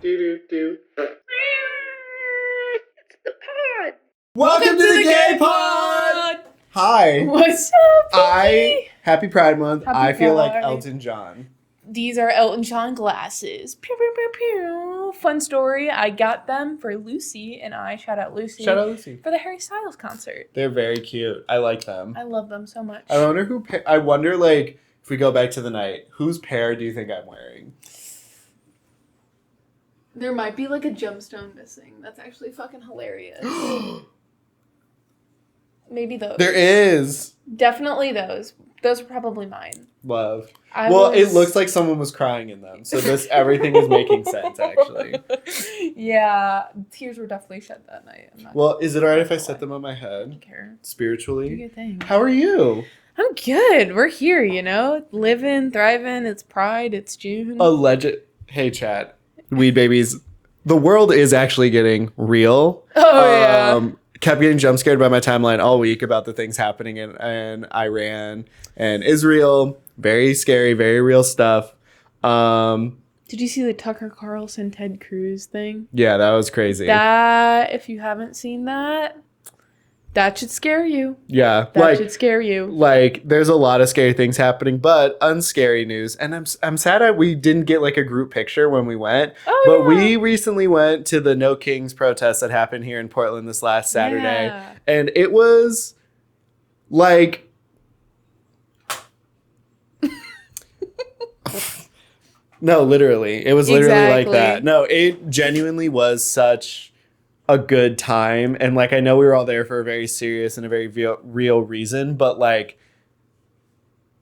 Do. It's the pod. Welcome to the Gay Pod! Hi. What's up, Vicky? Happy Pride Month. Happy I feel like Pride. Elton John. These are Elton John glasses. Pew, pew, pew, pew. Fun story. I got them for Lucy and I. Shout out Lucy. Shout out Lucy. For the Harry Styles concert. They're very cute. I like them. I love them so much. I wonder, like, if we go back to the night, whose pair do you think I'm wearing? There might be like a gemstone missing. That's actually fucking hilarious. Maybe those. There is. Definitely those. Those are probably mine. Love. It looks like someone was crying in them. So everything is making sense, actually. Yeah. Tears were definitely shed that night. Is it alright if I set them on my head? I don't care. Spiritually? Do your thing. How are you? I'm good. We're here, living, thriving. It's Pride. It's June. Hey, chat. Weed babies. The world is actually getting real. Oh, yeah. Kept getting jump scared by my timeline all week about the things happening in Iran and Israel. Very scary, very real stuff. Did you see the Tucker Carlson Ted Cruz thing? Yeah, that was crazy. If you haven't seen that should scare you. Yeah. That should scare you. Like, there's a lot of scary things happening, but unscary news. And I'm sad we didn't get, like, a group picture when we went. Oh, but yeah. we recently went to the No Kings protest that happened here in Portland this last Saturday. Yeah. And it was, like... No, literally. It was literally like that. No, it genuinely was such a good time. And, like, I know we were all there for a very serious and a very real reason, but, like,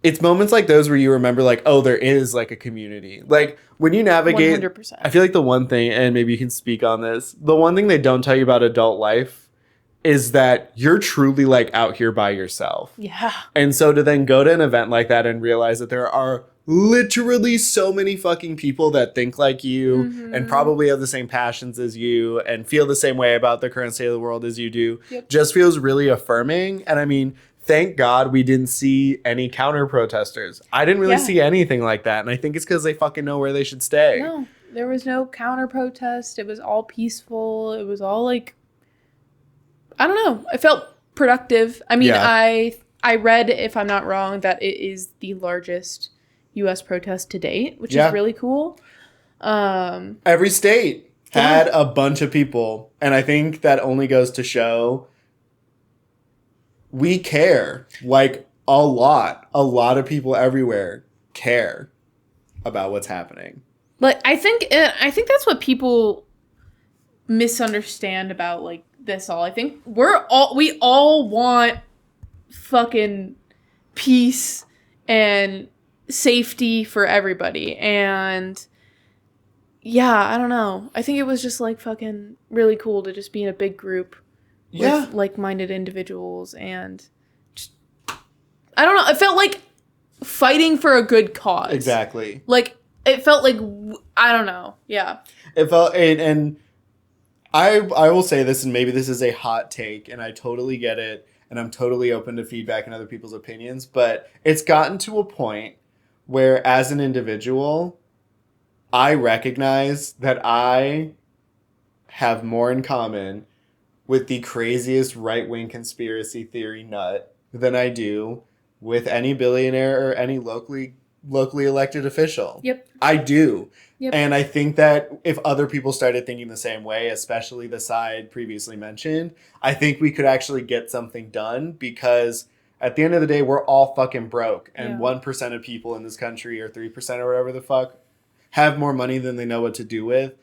it's moments like those where you remember, like, oh, there is, like, a community. Like, when you navigate, 100%. I feel like the one thing, and maybe you can speak on this, the one thing they don't tell you about adult life is that you're truly, like, out here by yourself. Yeah. And so to then go to an event like that and realize that there are literally so many fucking people that think like you and probably have the same passions as you and feel the same way about the current state of the world as you do, just feels really affirming. And I mean, thank God we didn't see any counter protesters. I didn't really see anything like that. And I think it's because they fucking know where they should stay. No, there was no counter protest. It was all peaceful. It was all like, I don't know. I felt productive. I mean, I read, if I'm not wrong, that it is the largest U.S. protest to date, which is really cool. Every state had a bunch of people, and I think that only goes to show we care. Like, a lot of people everywhere care about what's happening. Like, I think that's what people misunderstand about, like, this all. I think we all want fucking peace and safety for everybody, and I don't know, I think it was just like fucking really cool to just be in a big group with like-minded individuals, and just, I don't know, it felt like fighting for a good cause. Exactly. Like, it felt like, I don't know, it felt, and I will say this, and maybe this is a hot take, and I totally get it, and I'm totally open to feedback and other people's opinions, but it's gotten to a point where, as an individual, I recognize that I have more in common with the craziest right-wing conspiracy theory nut than I do with any billionaire or any locally elected official. Yep. I do. Yep. And I think that if other people started thinking the same way, especially the side previously mentioned, I think we could actually get something done, because at the end of the day, we're all fucking broke. And 1% of people in this country, or 3% or whatever the fuck, have more money than they know what to do with.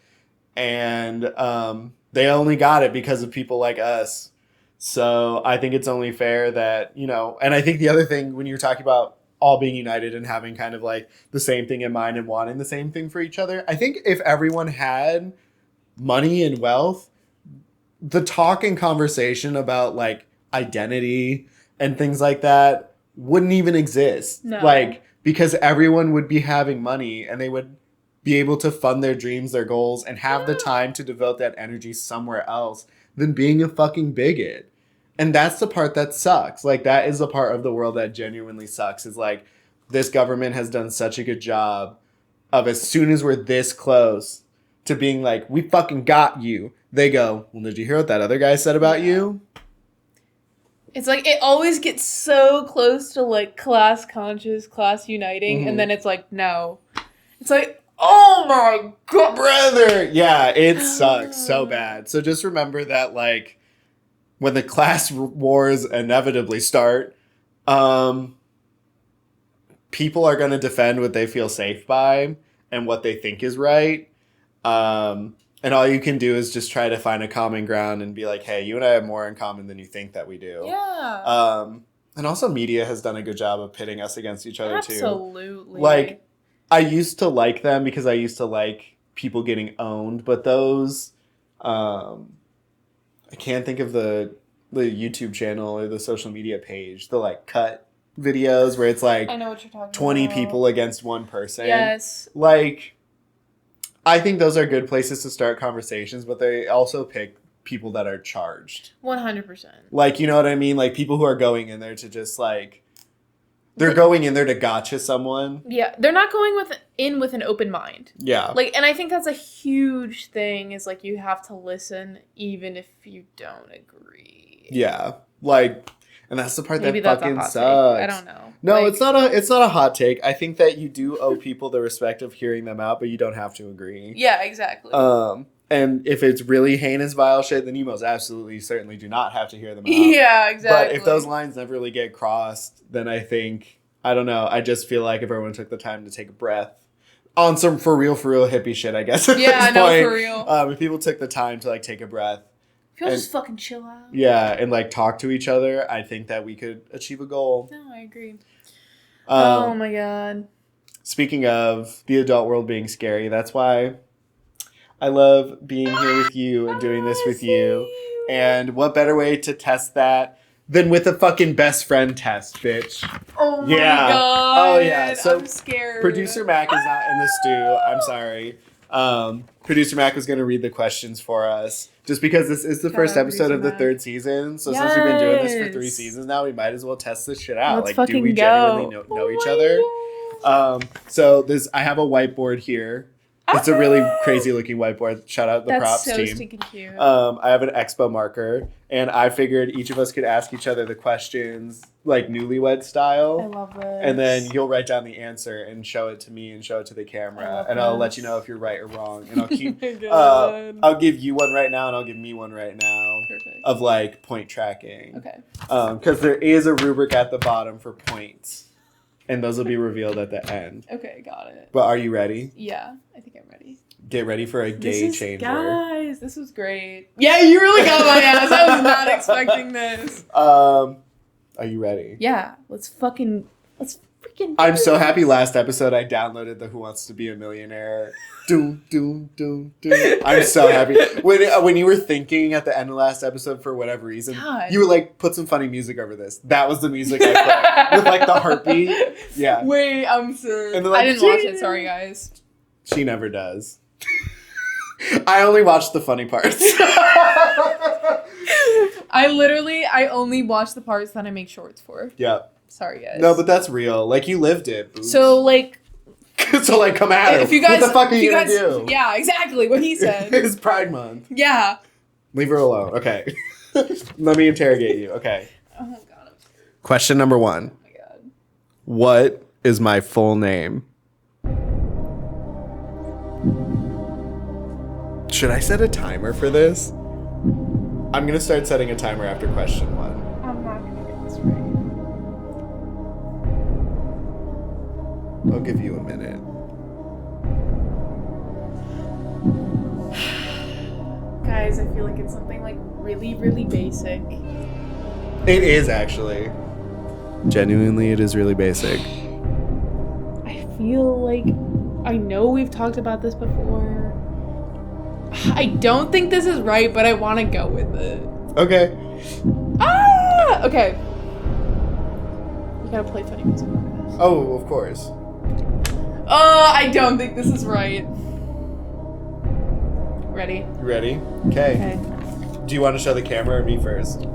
And they only got it because of people like us. So I think it's only fair that, and I think the other thing, when you're talking about all being united and having kind of like the same thing in mind and wanting the same thing for each other, I think if everyone had money and wealth, the talk and conversation about like identity and things like that wouldn't even exist. No. Like, because everyone would be having money and they would be able to fund their dreams, their goals, and have the time to devote that energy somewhere else than being a fucking bigot. And that's the part that sucks. Like, that is the part of the world that genuinely sucks, is like, this government has done such a good job of, as soon as we're this close to being like, we fucking got you, they go, well, did you hear what that other guy said about you? It's like, it always gets so close to, like, class conscious, class uniting, and then it's like, no. It's like, oh my god. Brother! Yeah, it sucks so bad. So just remember that, like, when the class wars inevitably start, people are going to defend what they feel safe by and what they think is right. And all you can do is just try to find a common ground and be like, hey, you and I have more in common than you think that we do. Yeah. And also media has done a good job of pitting us against each other, too. Absolutely. Like, I used to like them because I used to like people getting owned, but those, I can't think of the YouTube channel or the social media page, the, like, cut videos where it's, like, I know what you're talking 20 about. people against one person. Yes. Like, I think those are good places to start conversations, but they also pick people that are charged. 100%. Like, you know what I mean? Like, people who are going in there to just, like, they're going in there to gotcha someone. Yeah, they're not going with an open mind. Yeah. Like, and I think that's a huge thing, is, like, you have to listen even if you don't agree. Yeah. Like, and that's the part Maybe that that's fucking a hot sucks. take. I don't know. No, like, it's not a hot take. I think that you do owe people the respect of hearing them out, but you don't have to agree. Yeah, exactly. And if it's really heinous, vile shit, then you most absolutely certainly do not have to hear them out. Yeah, exactly. But if those lines never really get crossed, then I think, I don't know, I just feel like if everyone took the time to take a breath on some for real hippie shit, I guess, at this I know, point. for real. If people took the time to, like, take a breath. People just fucking chill out. Yeah, and, like, talk to each other, I think that we could achieve a goal. No, I agree. Oh my god. Speaking of the adult world being scary, that's why I love being here with you and doing this with you. And what better way to test that than with a fucking best friend test, bitch. Oh my god. Oh yeah. So I'm scared. Producer Mac is not in the stew. I'm sorry. Producer Mac was going to read the questions for us. Just because this is the first episode of the third season. So since we've been doing this for 3 seasons now, we might as well test this shit out. Let's like, do we genuinely know each other? So I have a whiteboard here. It's a really crazy looking whiteboard. Shout out the props team. That's so stinking cute. I have an expo marker, and I figured each of us could ask each other the questions like newlywed style. I love this. And then you'll write down the answer and show it to me and show it to the camera, and I'll let you know if you're right or wrong. And I'll keep. I'll give you one right now, and I'll give me one right now. Perfect. Of like point tracking. Okay. Because there is a rubric at the bottom for points. And those will be revealed at the end. Okay, got it. But are you ready? Yeah, I think I'm ready. Get ready for a gay changer. Guys, this was great. Yeah, you really got my ass. I was not expecting this. Are you ready? Yeah, let's freaking I'm so happy last episode I downloaded the Who Wants to Be a Millionaire. Doom, doom, doom, doom. I'm so happy. When you were thinking at the end of last episode for whatever reason, you were like, put some funny music over this. That was the music I put. With like the heartbeat. Yeah. Wait, I'm sorry. And like, I didn't watch it. Sorry, guys. She never does. I only watched the funny parts. I only watch the parts that I make shorts for. Yeah. Sorry, guys. No, but that's real. Like, you lived it. Boots. So, like... come at him. If you guys, what the fuck are you gonna do? Yeah, exactly what he said. It's Pride Month. Yeah. Leave her alone. Okay. Let me interrogate you. Okay. Oh, my God. I'm scared. Question number 1. Oh, my God. What is my full name? Should I set a timer for this? I'm gonna start setting a timer after question 1. I'm not gonna get this right. I'll give you a minute. Guys, I feel like it's something like really, really basic. It is actually. Genuinely, it is really basic. I feel like I know we've talked about this before. I don't think this is right, but I want to go with it. Okay. Okay. You gotta play funny music over this. Oh, of course. I don't think this is right. Ready? You ready? Okay. Do you want to show the camera or me first?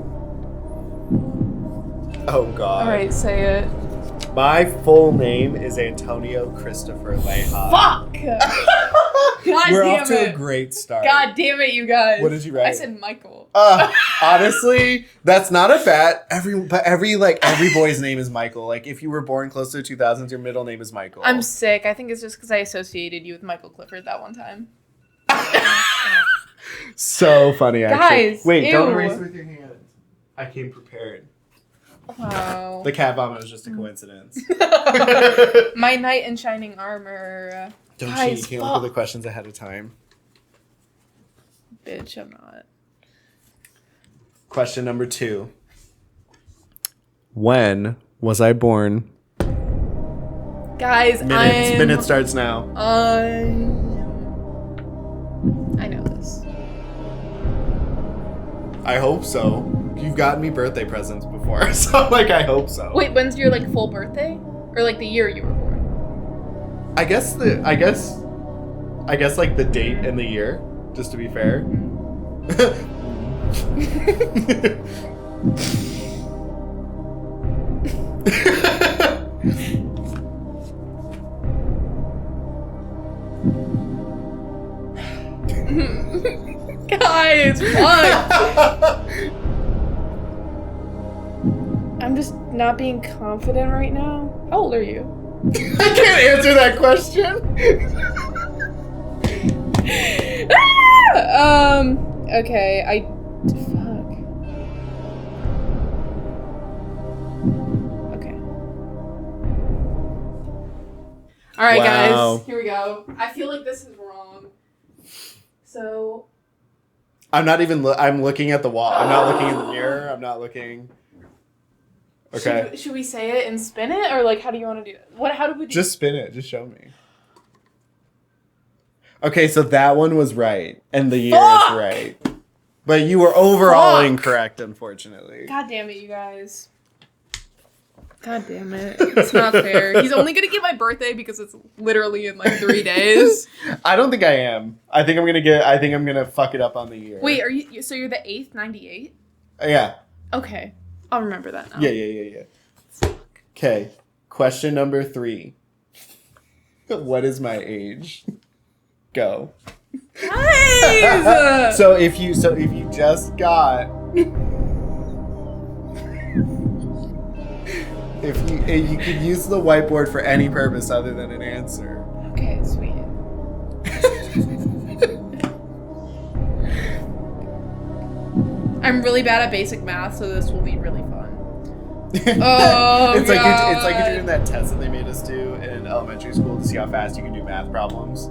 Oh, God. All right, say it. My full name is Antonio Christopher Leha. Fuck! God We're damn off to it. a great start. God damn it, you guys. What did you write? I said Michael. Honestly, that's not a bet. Every boy's name is Michael. Like, if you were born close to the 2000s, your middle name is Michael. I'm sick. I think it's just because I associated you with Michael Clifford that one time. So funny, actually. Guys, wait, ew. don't erase with your hand. I came prepared. Wow. The cat vomit was just a coincidence. My knight in shining armor. Don't Guys, cheat. You can't look at the questions ahead of time. Bitch, I'm not. Question number 2. When was I born? Guys, Minute starts now. I know this. I hope so. You've gotten me birthday presents before, so like I hope so. Wait, when's your like full birthday? Or like the year you were born? I guess like the date and the year, just to be fair. Guys, fuck! I'm just not being confident right now. How old are you? I can't answer that question. Okay, fuck. Okay. Alright, Wow. guys. Here we go. I feel like this is wrong. So... I'm not even I'm looking at the wall. I'm not looking in the mirror. I'm not looking... Okay. Should we say it and spin it? Or, like, how do you want to do it? How do we do Just spin it. Just show me. Okay, so that one was right. And the year is right. But you were overall incorrect, unfortunately. God damn it, you guys. God damn it. It's not fair. He's only going to get my birthday because it's literally in, like, 3 days. I don't think I am. I think I'm gonna fuck it up on the year. Wait, so you're the 8th, 98? Yeah. Okay. I'll remember that now. Yeah. Okay. Question number 3. What is my age? Go. Guys! So if you just got if you could use the whiteboard for any purpose other than an answer. Okay, sweet. I'm really bad at basic math, so this will be really fun. Oh, it's like you're doing that test that they made us do in elementary school to see how fast you can do math problems.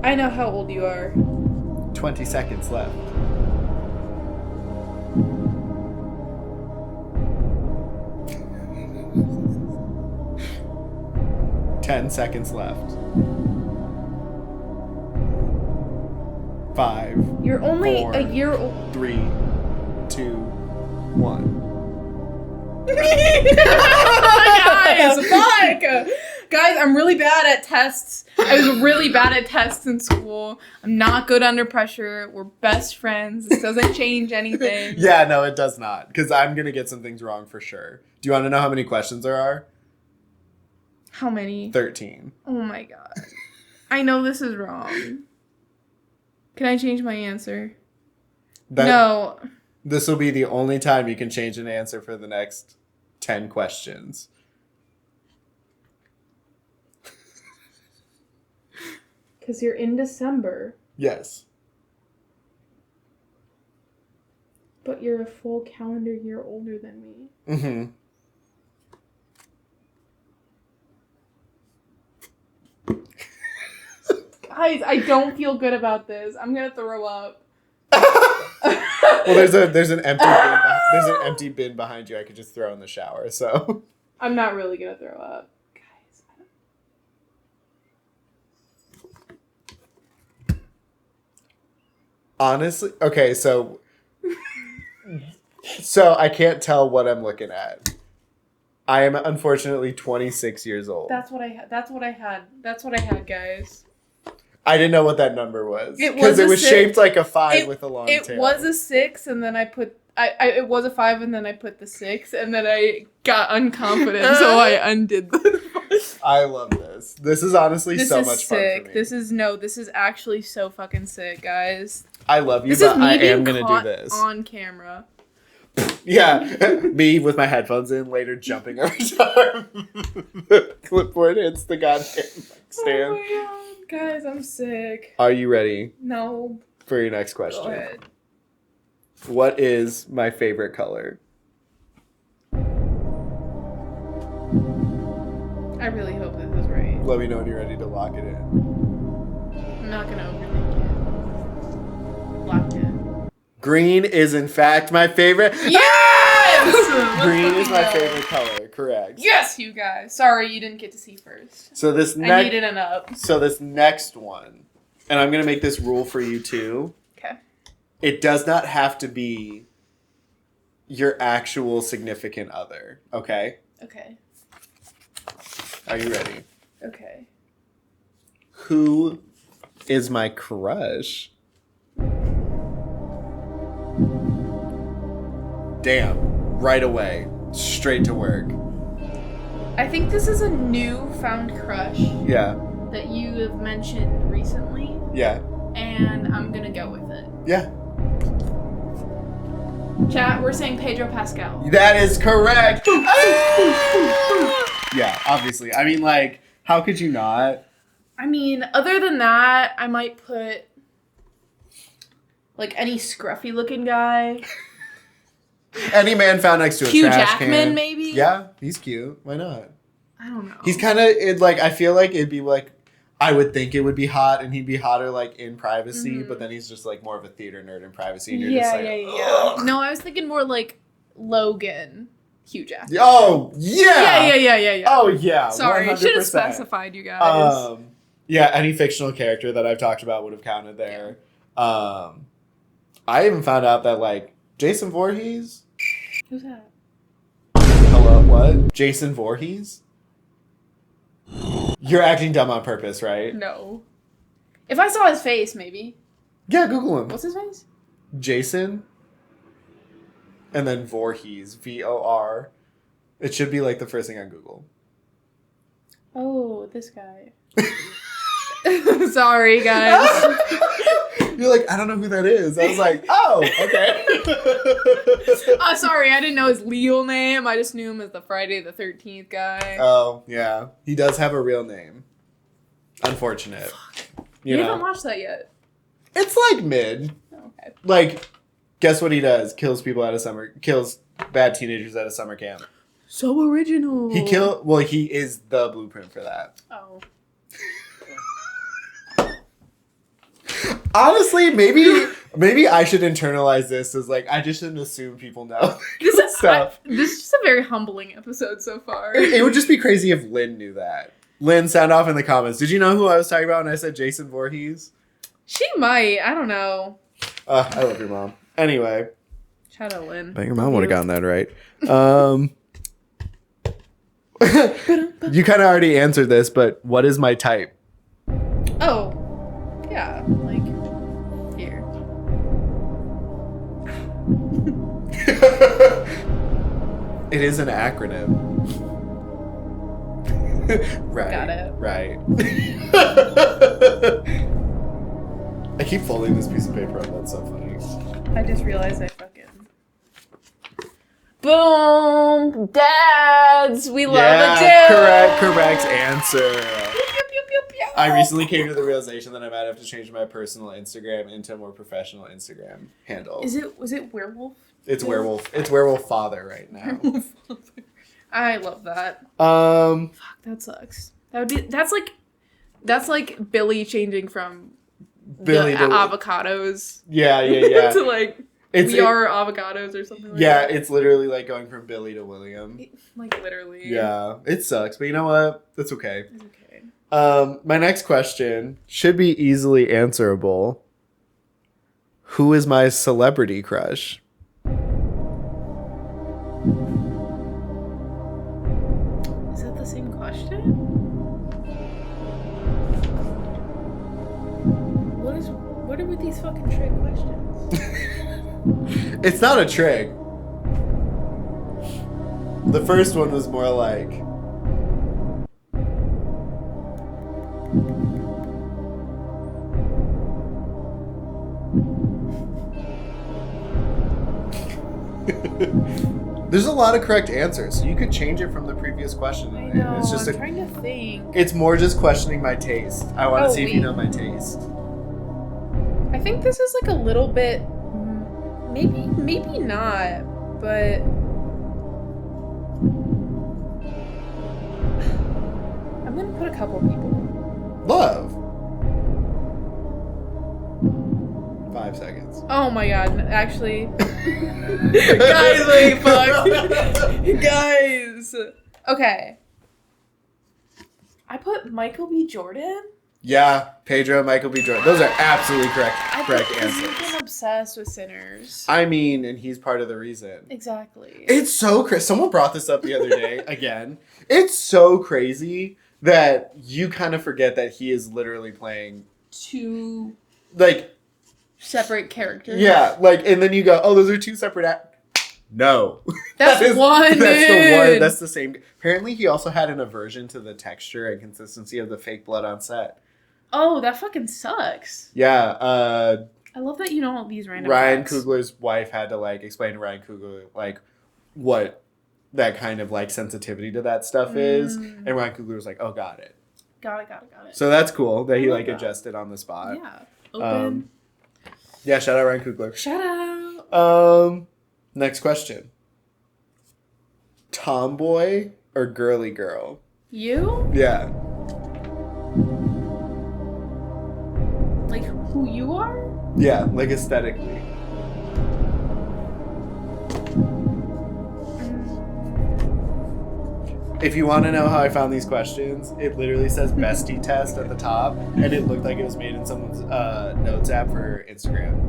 I know how old you are. 20 seconds left. 10 seconds left. 5. You're only 4, a year old. 3, 2, 1. Guys, fuck! Guys, I'm really bad at tests. I was really bad at tests in school. I'm not good under pressure. We're best friends. This doesn't change anything. Yeah, no, it does not. Because I'm going to get some things wrong for sure. Do you want to know how many questions there are? How many? 13. Oh my god. I know this is wrong. Can I change my answer? No. This will be the only time you can change an answer for the next 10 questions. Because you're in December. Yes. But you're a full calendar year older than me. Mm-hmm. Guys, I don't feel good about this. I'm gonna throw up. Well, there's an empty bin behind you I could just throw in the shower, so. I'm not really gonna throw up. Guys. Honestly, okay, so I can't tell what I'm looking at. I am unfortunately 26 years old. That's what I had, guys. I didn't know what that number was. It Because it was a shaped like a 5 with a long tail. It was a 6, and then I put it was a 5 and then I put the 6 and then I got unconfident, so I undid the I love this. This is honestly so much sick. fun for me. This is actually so fucking sick, guys. I love you, This but is me I am being going to do caught this. on camera. Yeah, me with my headphones in, later jumping every time the clipboard hits the goddamn stand. Oh my god, guys, I'm sick. Are you ready No. for your next question? Go ahead. What is my favorite color? I really hope this is right. Let me know when you're ready to lock it in. I'm not gonna overthink it. Locked in. Green is in fact my favorite. Yes! Green is my favorite color. Correct. Yes, you guys. Sorry, you didn't get to see first. So this I needed an up. So this next one, and I'm gonna make this rule for you too. Okay. It does not have to be your actual significant other. Okay. Okay. Are you ready? Okay. Who is my crush? Damn. Right away. Straight to work. I think this is a newfound crush Yeah. that you have mentioned recently, Yeah. and I'm gonna go with it. Yeah. Chat, we're saying Pedro Pascal. That is correct. Yeah, obviously. I mean, like, how could you not? I mean, other than that, I might put like any scruffy looking guy. Any man found next to a Hugh trash Jackman, can. maybe? Yeah, he's cute. Why not? I don't know. He's kind of like, I feel like it'd be like, I would think it would be hot, and he'd be hotter like in privacy, but then he's just like more of a theater nerd in privacy, and you're just like, yeah. No, I was thinking more like Logan, Hugh Jackman. oh yeah, Yeah. Oh yeah. Sorry, I should have 100%. specified, you guys. Yeah, any fictional character that I've talked about would have counted there. I even found out that like Jason Voorhees. Who's that? Hello, what? Jason Voorhees? You're acting dumb on purpose, right? No. If I saw his face, maybe. Yeah, Google him. What's his face? Jason. And then Voorhees. VOR. It should be like the first thing on Google. Oh, this guy. Sorry, guys. You're like, I don't know who that is. I was like, oh, okay. Sorry, I didn't know his legal name. I just knew him as the Friday the 13th guy. Oh, yeah. He does have a real name. Unfortunate. You haven't watched that yet. It's like mid. Oh, okay. Like, guess what he does? Kills bad teenagers at a summer camp. So original. He is the blueprint for that. Oh. Honestly, maybe I should internalize this as like, I just shouldn't assume people know This stuff. This is just a very humbling episode so far. It would just be crazy if Lynn knew that. Lynn, sound off in the comments. Did you know who I was talking about when I said Jason Voorhees? She might. I don't know. I love your mom. Anyway. Shout out, Lynn. I think your mom would have gotten that right. You kind of already answered this, but what is my type? Oh. Yeah. Like, here. It is an acronym. Right. Got it. Right. I keep folding this piece of paper up. That's so funny. I just realized I fucking... Boom! Dads! We love a dad! Correct answer. Pew. I recently came to the realization that I might have to change my personal Instagram into a more professional Instagram handle. Was it werewolf? It's werewolf. It's werewolf father right now. I love that. Fuck, that sucks. That's like Billy changing from Billy the to avocados. Yeah. to like we are avocados or something like that. Yeah, it's literally like going from Billy to William. Like literally. Yeah, it sucks, but you know what? That's okay. It's okay. My next question should be easily answerable. Who is my celebrity crush? Is that the same question? What are with these fucking trick questions? It's not a trick. The first one was more like... There's a lot of correct answers. You could change it from the previous question. I know. It's just I'm trying to think. It's more just questioning my taste. I want to see if you know my taste. I think this is like a little bit, maybe not, but I'm gonna put a couple people. Love. 5 seconds. Oh my god, actually. Guys, wait, fuck. Guys. Okay. I put Michael B. Jordan. Yeah, Pedro, Michael B. Jordan. Those are absolutely correct He's answers. been obsessed with Sinners. I mean, and he's part of the reason. Exactly. It's so crazy. Someone brought this up the other day again. It's so crazy that you kind of forget that he is literally playing two like separate characters. Yeah, like, and then you go, oh, those are two separate No. That's one. That's the one. That's the same. Apparently, he also had an aversion to the texture and consistency of the fake blood on set. Oh, that fucking sucks. Yeah. I love that you know all these random Ryan facts. Coogler's wife had to, like, explain to Ryan Coogler, like, what that kind of, like, sensitivity to that stuff is. And Ryan Coogler was like, oh, got it. Got it. So that's cool that he, like, adjusted on the spot. Yeah. Open. Yeah, shout out Ryan Coogler. Shout out. Next question. Tomboy or girly girl? You? Yeah. Like who you are? Yeah, like aesthetically. If you want to know how I found these questions, it literally says Bestie test at the top, and it looked like it was made in someone's notes app for Instagram.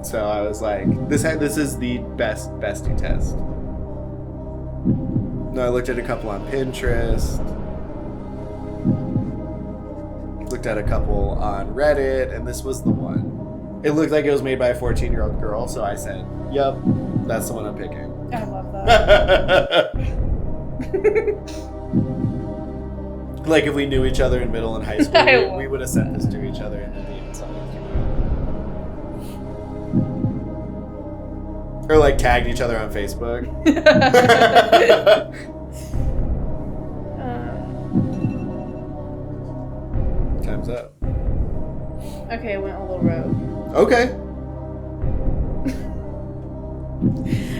So I was like, this is the best Bestie test. No, I looked at a couple on Pinterest. Looked at a couple on Reddit, and this was the one. It looked like it was made by a 14-year-old girl, so I said, yep, that's the one I'm picking. I love that. Like if we knew each other in middle and high school, we would have sent this to each other and then even something. Or like tagged each other on Facebook. Time's up. Okay, I went a little rogue. Okay.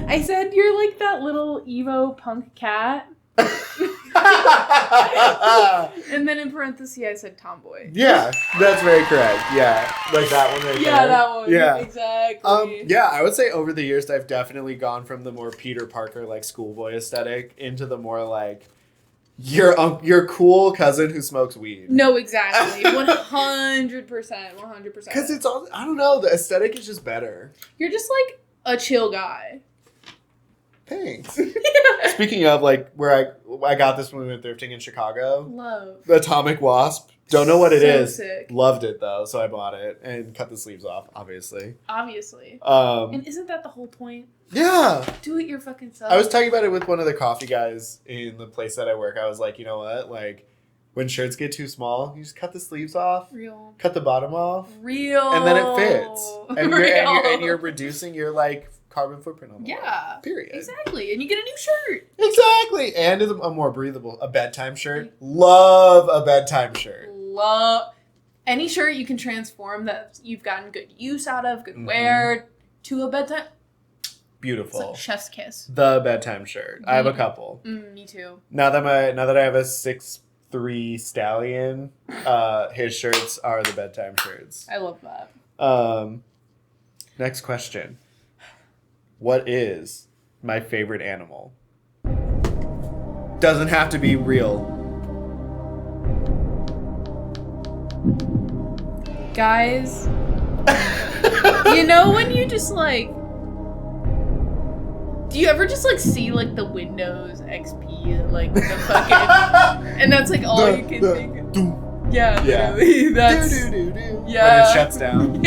I said you're like that little emo punk cat. And then in parentheses I said tomboy. Yeah, that's very correct. Yeah, like that one right there. Yeah, that one. Yeah. Exactly. Yeah, I would say over the years I've definitely gone from the more Peter Parker, like schoolboy aesthetic into the more like your cool cousin who smokes weed. No, exactly. 100%. 100%. Because it's all, I don't know, the aesthetic is just better. You're just like a chill guy. Thanks. Speaking of, like, where I got this when we went thrifting in Chicago. Love. The Atomic Wasp. Don't know what it is. Sick. Loved it, though, so I bought it and cut the sleeves off, obviously. And isn't that the whole point? Yeah. Do it your fucking self. I was talking about it with one of the coffee guys in the place that I work. I was like, you know what? Like, when shirts get too small, you just cut the sleeves off. Real. Cut the bottom off. Real. And then it fits. And you're reducing your, like, carbon footprint on the wall. Period. Exactly. And you get a new shirt. Exactly. And it's a more breathable, a bedtime shirt. Love a bedtime shirt. Love any shirt you can transform that you've gotten good use out of, good wear to a bedtime. Beautiful. It's like chef's kiss. The bedtime shirt. I have a couple. Me too. Now that I have a 6'3" stallion, his shirts are the bedtime shirts. I love that. Next question. What is my favorite animal? Doesn't have to be real. Guys, you know when you just like, do you ever just like see like the Windows XP, like the fucking, and that's like all you can think of? Yeah, literally, that's, yeah. When it shuts down.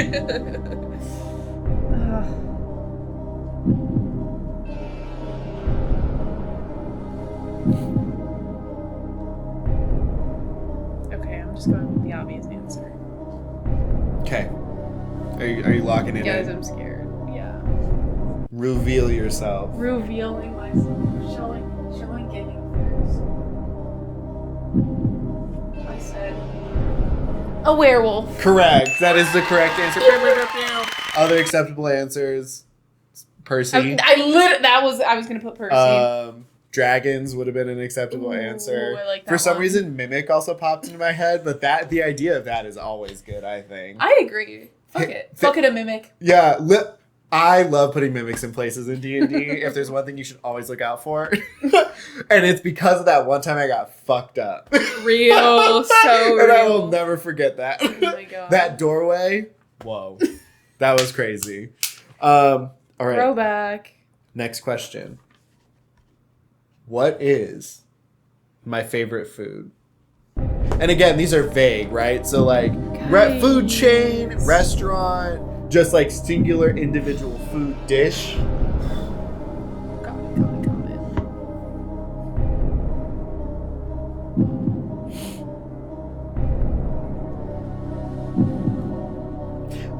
Okay, I'm just going with the obvious answer. Okay. Are you locking it Guys, in? I'm scared. Yeah. Reveal yourself. Revealing myself. Showing getting first. I said a werewolf. Correct. That is the correct answer. Other acceptable answers. Percy. I was gonna put Percy. Dragons would have been an acceptable answer. I like that For some one. reason, Mimic also popped into my head, but the idea of that is always good, I think. I agree. Fuck it. Fuck it, a mimic. Yeah, I love putting mimics in places in D&D. If there's one thing you should always look out for. And it's because of that one time I got fucked up. Real, so real. And I will never forget that. Oh my god. That doorway, whoa. That was crazy. All right. Throwback. Next question. What is my favorite food? And again, these are vague, right? So like food chain, restaurant, just like singular individual food dish. Got it.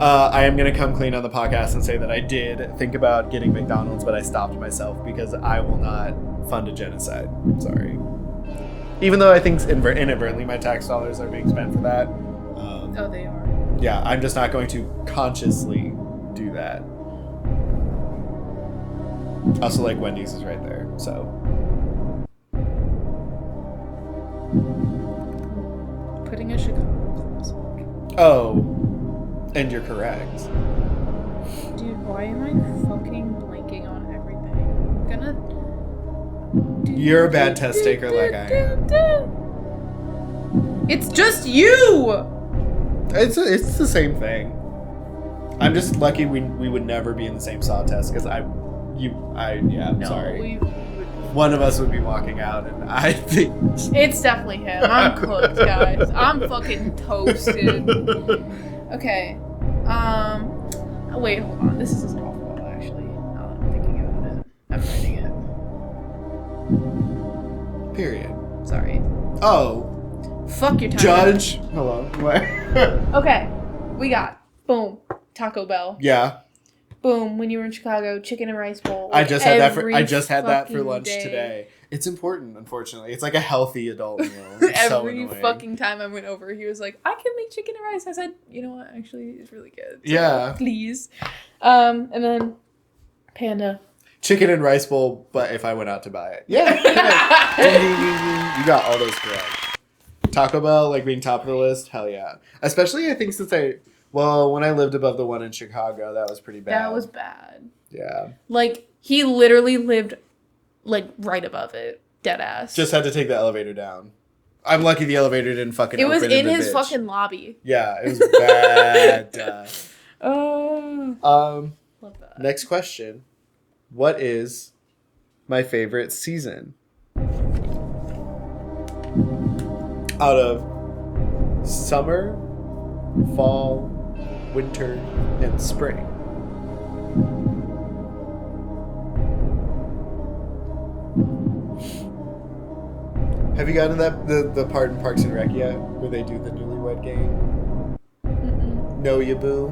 I am going to come clean on the podcast and say that I did think about getting McDonald's, but I stopped myself because I will not fund a genocide. Sorry. Even though I think inadvertently my tax dollars are being spent for that. Oh, they are. Yeah, I'm just not going to consciously do that. Also, like, Wendy's is right there, so. Putting a Chicago. Oh, and you're correct. Dude, why am I fucking blanking on everything? I'm gonna... You're a bad test taker like I am. It's just you! It's the same thing. I'm just lucky we would never be in the same saw test because I'm sorry. One of us would be walking out, and I think it's definitely him. I'm cooked, guys. I'm fucking toasted. Okay. Wait, hold on. This is a softball, actually. Now that I'm thinking about it, I'm writing it. Period. Sorry. Oh. Fuck your time. Judge. Hello. What? Okay. We got boom. Taco Bell. Yeah. Boom. When you were in Chicago, chicken and rice bowl. I just had that for lunch day. today. It's important, unfortunately. It's like a healthy adult meal. Every fucking time I went over, he was like, "I can make chicken and rice." I said, "You know what? Actually, it's really good. So, yeah. Please." And then Panda. Chicken and rice bowl, but if I went out to buy it. Yeah. You got all those correct. Taco Bell, like being top of the list, hell yeah. Especially, I think, when I lived above the one in Chicago, that was pretty bad. That was bad. Yeah. Like, he literally lived, like, right above it. Dead ass. Just had to take the elevator down. I'm lucky the elevator didn't fucking open. It was in his bitch. fucking lobby. Yeah, it was bad. Love that. Next question. What is my favorite season? Out of summer, fall, winter, and spring. Have you gotten the part in Parks and Rec yet where they do the newlywed game? Mm-mm. Know ya boo?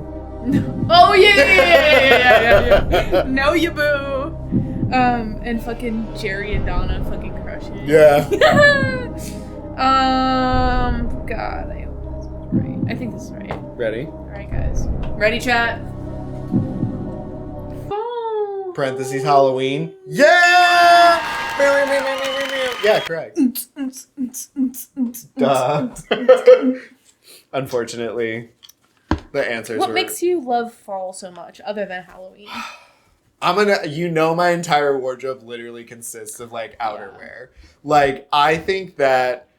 Oh yeah. Know ya boo. And fucking Jerry and Donna fucking crush it. Yeah. God, I hope this is right. I think this is right. Ready? Alright, guys. Ready, chat? Fall. Parentheses Halloween. Yeah! Yeah, correct. Duh. Unfortunately, the answers What were... makes you love fall so much, other than Halloween? my entire wardrobe literally consists of, like, outerwear. Like, I think that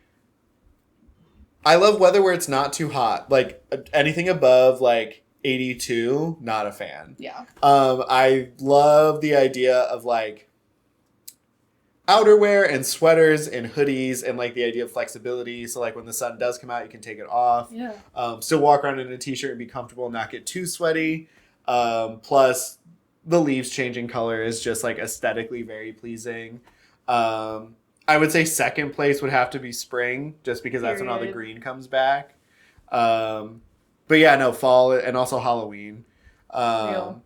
I love weather where it's not too hot. Like, anything above, like, 82, not a fan. Yeah. I love the idea of, like, outerwear and sweaters and hoodies and, like, the idea of flexibility. So, like, when the sun does come out, you can take it off. Yeah. Still walk around in a t-shirt and be comfortable and not get too sweaty. Plus, the leaves changing color is just, like, aesthetically very pleasing. I would say second place would have to be spring, just because that's when all the Period. green comes back. But yeah, no, fall and also Halloween. Real.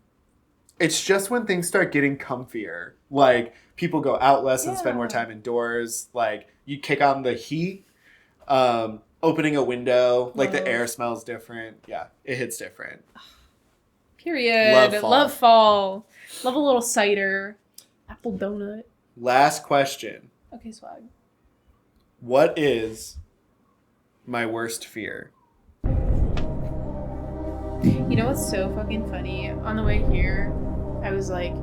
It's just when things start getting comfier. Like, people go out less and spend more time indoors. Like, you kick on the heat. Opening a window, like the air smells different. Yeah, it hits different. Period. Love fall. Love a little cider. Apple donut. Last question. Okay, swag. What is my worst fear? You know what's so fucking funny? On the way here, I was like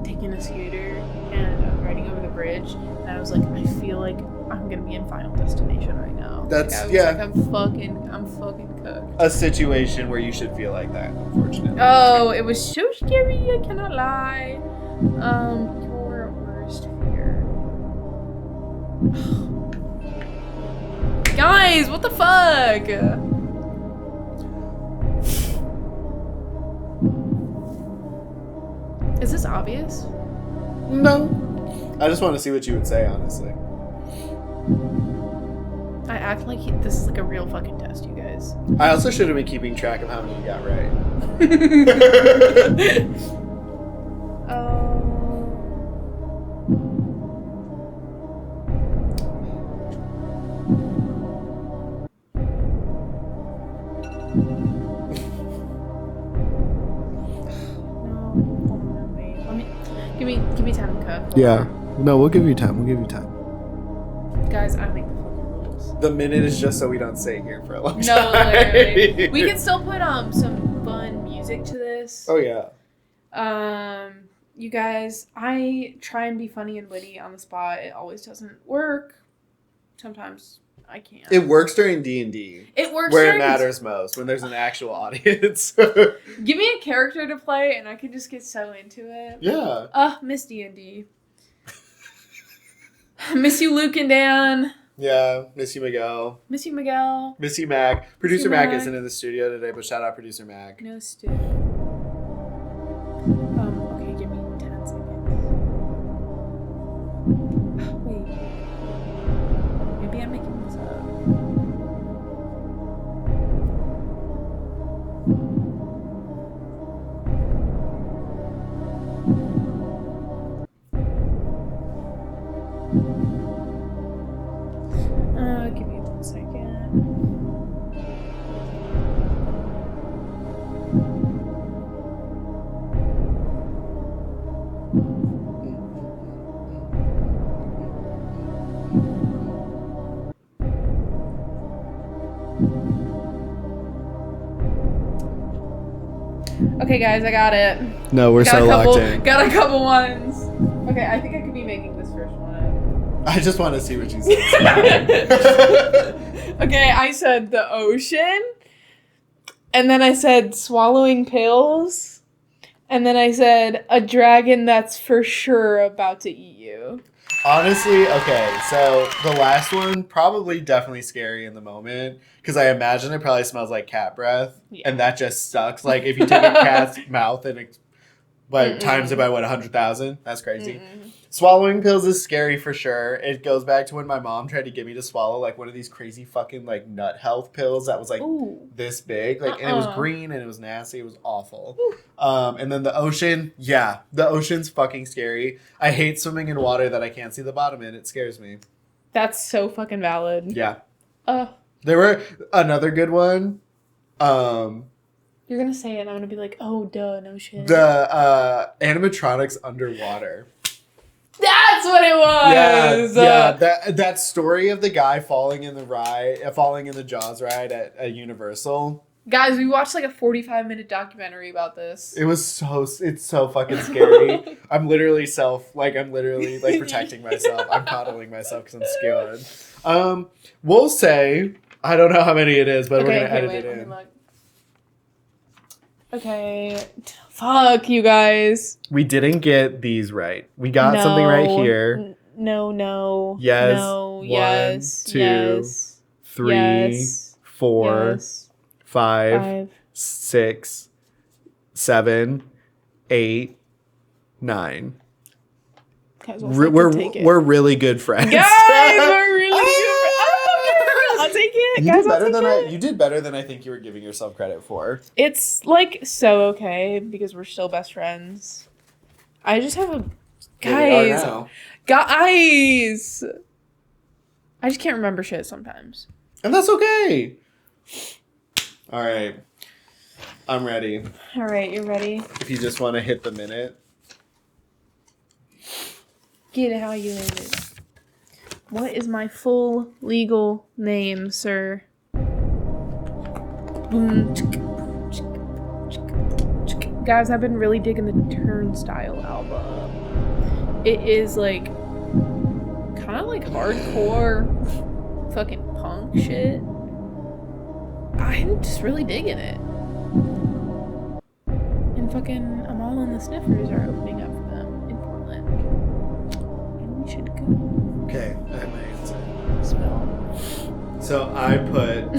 taking a scooter and I was riding over the bridge, and I was like, I feel like I'm gonna be in Final Destination right now. That's like, I'm fucking cooked. A situation where you should feel like that, unfortunately. Oh, it was so scary. I cannot lie. Your worst fear. Guys, what the fuck? Is this obvious? No. I just want to see what you would say, honestly. I act like this is like a real fucking test, you guys. I also should have been keeping track of how many you got right. Give me time to cook. Yeah. No, we'll give you time. Guys, I make the fucking rules. The minute is just so we don't stay here for a long time. No, literally. We can still put some fun music to this. Oh yeah. You guys, I try and be funny and witty on the spot. It always doesn't work. Sometimes I can't. It works during D&D. It works where it matters most, when there's an actual audience. Give me a character to play and I can just get so into it. Yeah. Miss D&D. Miss you, Luke and Dan. Yeah, miss you, Miguel. Miss you, Miguel. Miss you, Mac. Producer Mac isn't in the studio today, but shout out Producer Mac. No, Stu. Okay, give me 10 seconds. Wait. Maybe I'm making this up. Give me 1 second. Okay, guys, I got it. No, we're so locked in. Got a couple ones. Okay, I think I could be making this first one up. I just want to see what you said. Okay, I said the ocean. And then I said swallowing pills. And then I said a dragon that's for sure about to eat you. Honestly, okay, so the last one, probably definitely scary in the moment, because I imagine it probably smells like cat breath, and that just sucks. Like, if you take a cat's mouth and times it by, 100,000? That's crazy. Swallowing pills is scary for sure. It goes back to when my mom tried to get me to swallow, like, one of these crazy fucking, like, nut health pills that was, like, this big. Like, and it was green, and it was nasty. It was awful. And then the ocean, yeah, the ocean's fucking scary. I hate swimming in water that I can't see the bottom in. It scares me. That's so fucking valid. Yeah. There were another good one. You're gonna say it, and I'm gonna be like, oh, duh, no shit. The animatronics underwater. That's what it was! Yeah, that story of the guy falling in the Jaws ride at Universal. Guys, we watched like a 45-minute documentary about this. It's so fucking scary. I'm literally protecting myself. I'm coddling myself because I'm scared. We'll say, I don't know how many it is, but we're going to edit it in. Okay. Fuck, you guys. We didn't get these right. We got something right here. No. Yes. No. 1, Yes. 2, yes. 3, yes. 4, yes. 5, 6, 7, 8, 9. Guys, we're really good friends. Guys, we're really good friends. I'll take it. You did better than I think you were giving yourself credit for. It's like so okay because we're still best friends. I just have a guys. I just can't remember shit sometimes. And that's okay. All right. I'm ready. All right, you're ready? If you just want to hit the minute. Get it how you live it. What is my full legal name, sir? Guys, I've been really digging the Turnstile album. It is like kind of like hardcore fucking punk shit. I'm just really digging it. And fucking Amal and the Sniffers are opening up for them in Portland. And we should go. Okay, I have my answer. Smell. So I put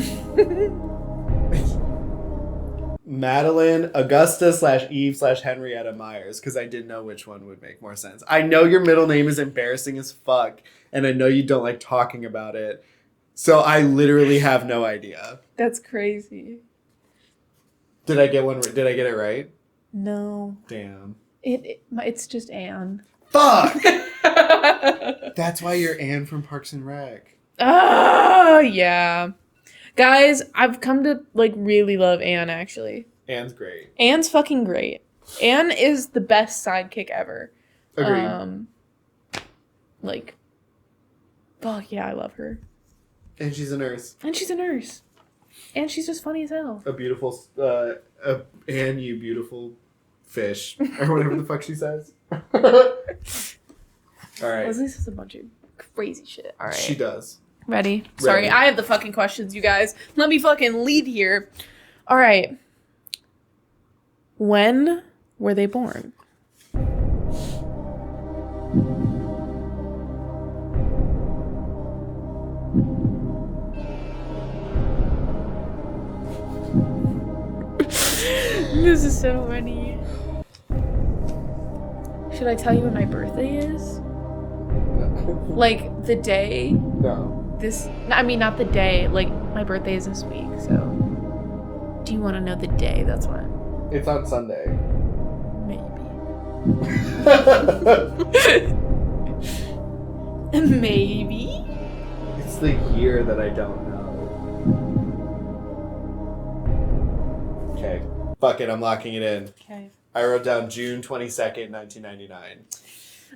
Madeline, Augusta / Eve / Henrietta Myers because I didn't know which one would make more sense. I know your middle name is embarrassing as fuck, and I know you don't like talking about it. So I literally have no idea. That's crazy. Did I get it right? No. Damn. It's just Anne. Fuck! That's why you're Anne from Parks and Rec. Oh, yeah. Guys, I've come to, like, really love Anne, actually. Anne's great. Anne's fucking great. Anne is the best sidekick ever. Agreed. Like, fuck yeah, I love her. And she's a nurse. And she's just funny as hell. A beautiful, Anne, you beautiful fish. Or whatever the fuck she says. Alright. Leslie says a bunch of crazy shit. Alright. She does. Ready? Sorry, I have the fucking questions, you guys. Let me fucking lead here. Alright. When were they born? This is so funny. Should I tell you when my birthday is? No. Like, the day? No. Not the day. Like, my birthday is this week, so. Do you want to know the day? That's what. It's on Sunday. Maybe. Maybe? It's the year that I don't know. Okay. Fuck it, I'm locking it in. Okay. I wrote down June 22nd, 1999.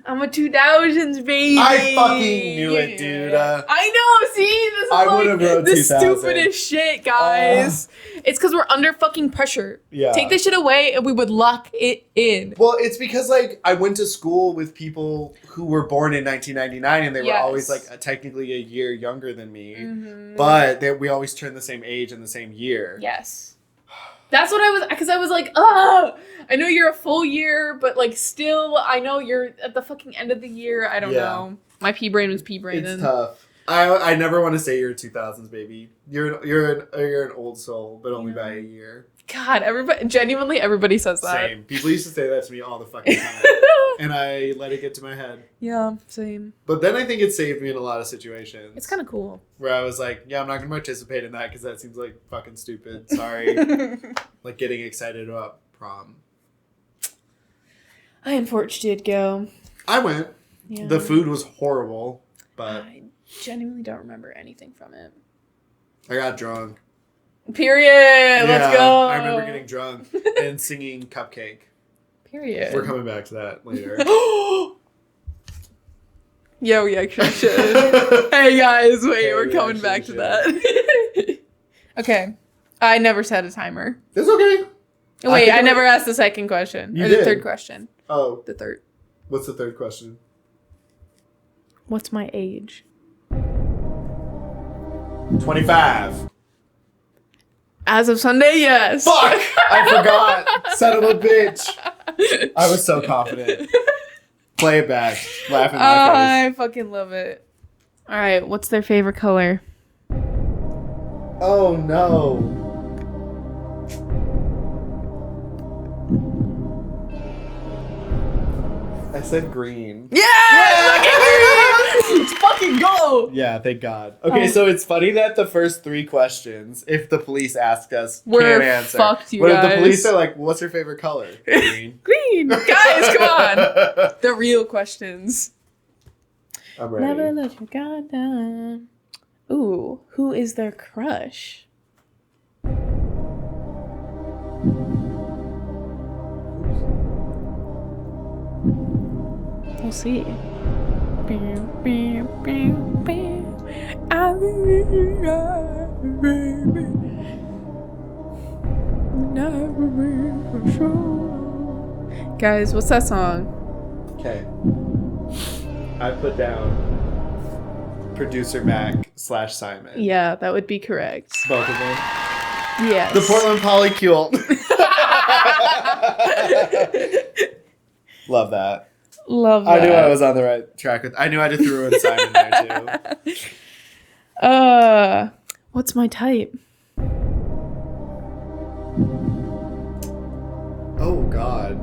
I'm a 2000s baby. I fucking knew it, dude. I know. See, this is I would have wrote the 2000. stupidest shit, guys. It's because we're under fucking pressure. Yeah. Take this shit away, and we would lock it in. Well, it's because like I went to school with people who were born in 1999, and they were always like technically a year younger than me, but we always turned the same age in the same year. Yes. That's what I was, because I was like, oh, I know you're a full year, but like still, I know you're at the fucking end of the year. I don't know. My pea brain was pea brain. It's tough. I never want to say you're a 2000s baby. You're an old soul, but only by a year. God, everybody says that. Same. People used to say that to me all the fucking time. And I let it get to my head. Yeah, same. But then I think it saved me in a lot of situations. It's kind of cool. Where I was like, yeah, I'm not going to participate in that because that seems like fucking stupid. Sorry. Like getting excited about prom. I unfortunately did go. I went. Yeah. The food was horrible, but I genuinely don't remember anything from it. I got drunk. Period. Let's go. I remember getting drunk and singing Cupcake. Period. We're coming back to that later. Yeah, we actually should. Hey guys, wait, we're coming back to that. Okay. I never set a timer. It's okay. Wait, I never asked the second question. You or did. The third question. Oh. The third. What's the third question? What's my age? 25. As of Sunday, yes. Fuck! I forgot. Son of a bitch. I was so confident. Play it back. Laugh in my face. I fucking love it. All right, what's their favorite color? Oh no. I I said green. Yeah! Let's fucking go! Yeah, thank God. Okay, so it's funny that the first 3 questions, if the police ask us, We're can't answer. fucked, you But if guys. the police are like, what's your favorite color? Green. Green! Guys, come on! The real questions. I'm ready. Never let your guard down. Ooh, who is their crush? We'll see. Guys, what's that song? Okay. I put down producer Mac / Simon. Yeah, that would be correct. Both of them. Yes. The Portland Polycule. Love that. Love that. I knew I was on the right track with. I knew I had to throw in Simon there too. What's my type? Oh God.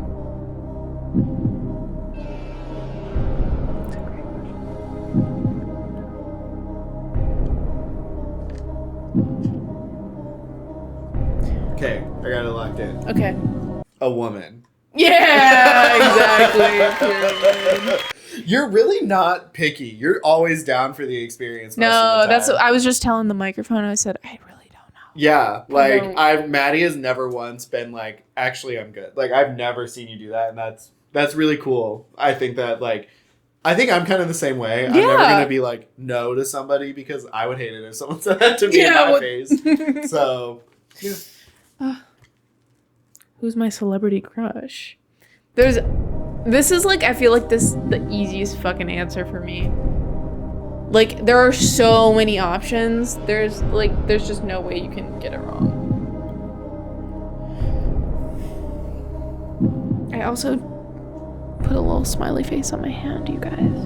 Okay, I got it locked in. Okay. A woman. Yeah, exactly. You're really not picky. You're always down for the experience. Most No, of the that's time. what I was just telling the microphone. I said, I really don't know. Yeah, like don't- Maddie has never once been like, actually, I'm good. Like I've never seen you do that, and that's really cool. I think that I think I'm kind of the same way. I'm never gonna be like no to somebody because I would hate it if someone said that to me in my face. So, yeah. Who's my celebrity crush? This is like, I feel like this is the easiest fucking answer for me. Like, there are so many options. There's just no way you can get it wrong. I also put a little smiley face on my hand, you guys.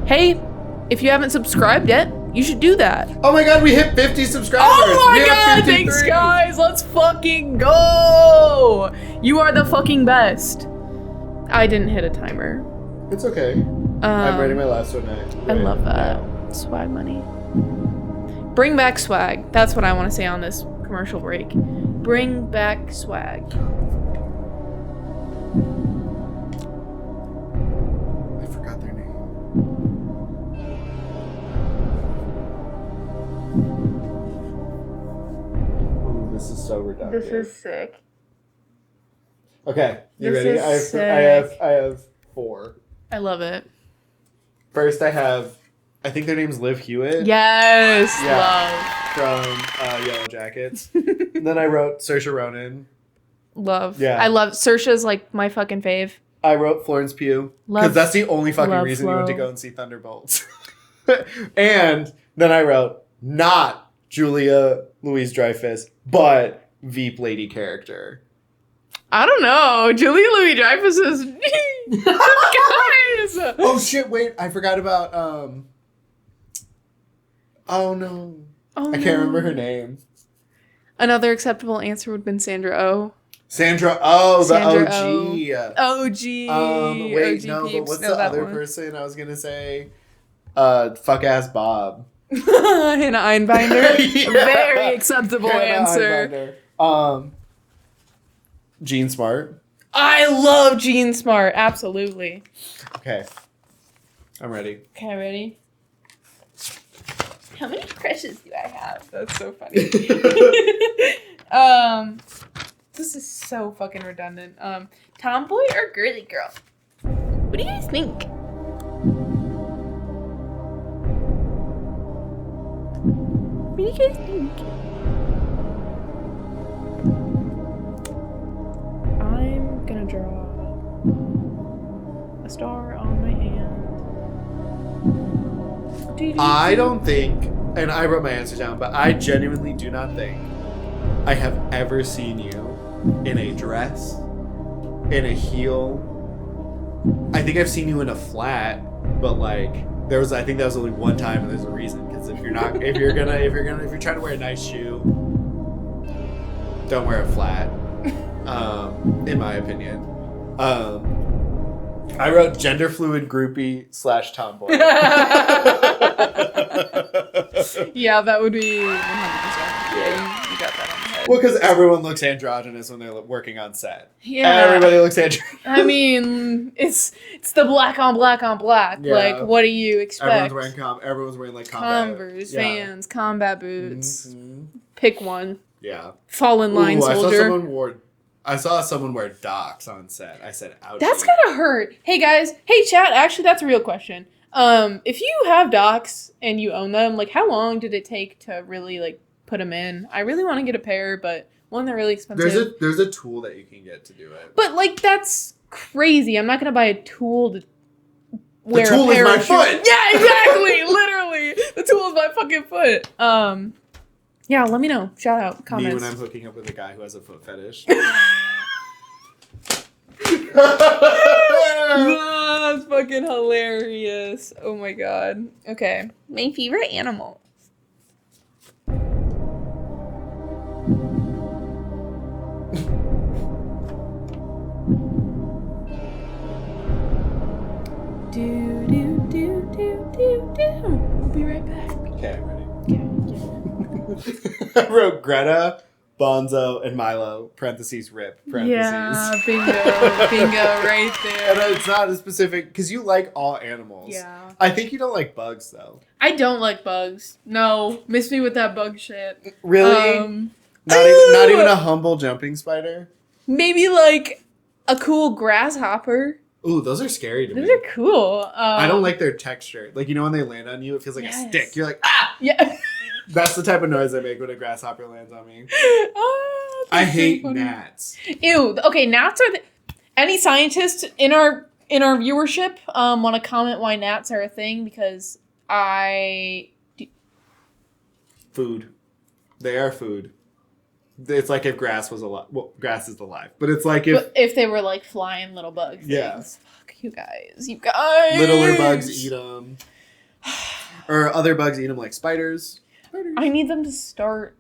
Hey, if you haven't subscribed yet, you should do that. Oh my God, we hit 50 subscribers. Oh my We have God, 53. thanks guys. Let's fucking go. You are the fucking best. I didn't hit a timer. It's okay. I'm writing my last one now. I love that. Swag money. Bring back swag. That's what I want to say on this commercial break. Bring back swag. I forgot their name. Ooh, this is so redundant. This is sick. Okay, you This ready? is I have 4. I love it. First, I think their name's Liv Hewitt. Yes, From Yellow Jackets. Then I wrote Saoirse Ronan. love. Yeah. I love. Saoirse's like my fucking fave. I wrote Florence Pugh. Love- Because that's the only fucking love reason you went to Flo. go and see Thunderbolts. And then I wrote not Julia Louis-Dreyfus, but Veep Lady character. I don't know. Julia Louis-Dreyfus is guys. Oh shit! Wait, I forgot about Oh no, Oh, I can't remember her name. Another acceptable answer would have been Sandra Oh. Sandra Oh, the Sandra OG. OG. Wait, OG no, but peeps what's know the that other one. person I was gonna say? Fuck ass Bob. Hannah Einbinder. Yeah. Very acceptable Hannah answer. Einbinder. Gene Smart. I love Jean Smart. Absolutely. Okay, I'm ready. Okay, ready? How many crushes do I have? That's so funny. This is so fucking redundant. Tomboy or girly girl? What do you guys think? What do you guys think? I'm gonna draw a star on my hand. I don't think, and I wrote my answer down, but I genuinely do not think I have ever seen you in a dress, in a heel. I think I've seen you in a flat, but like I think that was only one time, and there's a reason. Because if you're trying to wear a nice shoe, Don't wear it flat. In my opinion. I wrote gender fluid groupie / tomboy. Yeah, that would be 100%. Yeah, you got that on the head. Well, because everyone looks androgynous when they're working on set. Yeah. Everybody looks androgynous. I mean, it's the black on black on black. Yeah. Like, what do you expect? Everyone's wearing like combat. Converse, Vans, combat boots. Mm-hmm. Pick one. Yeah. Fall in line, soldier. I saw someone wear Docs on set. I said, ouch. That's gotta hurt. Hey guys, hey chat, actually that's a real question. If you have Docs and you own them, like how long did it take to really like put them in? I really want to get a pair, but one, they're really expensive. There's a tool that you can get to do it. But like that's crazy. I'm not gonna buy a tool to wear the tool a pair is my of foot. shoes. Yeah, exactly. Literally. The tool is my fucking foot. Yeah, let me know. Shout out. Comments. Me when I'm hooking up with a guy who has a foot fetish. That's fucking hilarious. Oh my god. Okay. My favorite animal. Do do do do do do. We'll be right back. Okay, I'm ready. Okay. I wrote Greta, Bonzo, and Milo, parentheses, rip, parentheses. Yeah, bingo right there. And it's not a specific, because you like all animals. Yeah. I think you don't like bugs, though. I don't like bugs. No, miss me with that bug shit. Really? Not even a humble jumping spider? Maybe like a cool grasshopper. Ooh, those are scary to me. Those are cool. I don't like their texture. Like, you know when they land on you, it feels like a stick. You're like, ah! Yeah. That's the type of noise I make when a grasshopper lands on me. Oh, I hate gnats. Ew. Okay, gnats are any scientists in our viewership want to comment why gnats are a thing? Because Food. They are food. It's like if grass was alive. Well, grass is alive. But it's like if they were like flying little bugs. Yeah. Things. Fuck, you guys. You guys. Littler bugs eat them. Or other bugs eat them like spiders. I need them to start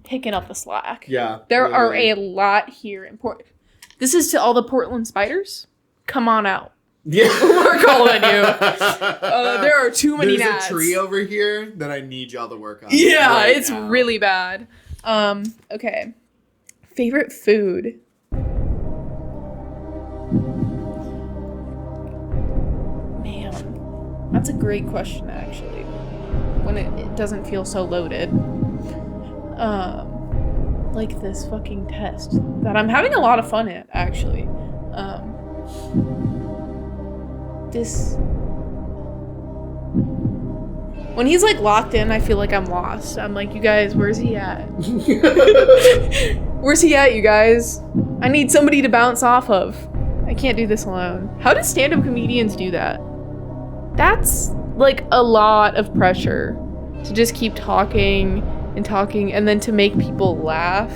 picking up the slack. Yeah. There are a lot here in Portland. This is to all the Portland spiders. Come on out. Yeah. We're calling you. There are too many gnats. There's a tree over here that I need y'all to work on. Yeah, right it's now. really bad. Okay. Favorite food? Man, that's a great question, actually. When it doesn't feel so loaded. Like this fucking test that I'm having a lot of fun at, actually. When he's like locked in, I feel like I'm lost. I'm like, you guys, where's he at? Where's he at, you guys? I need somebody to bounce off of. I can't do this alone. How do stand-up comedians do that? That's like a lot of pressure to just keep talking and then to make people laugh.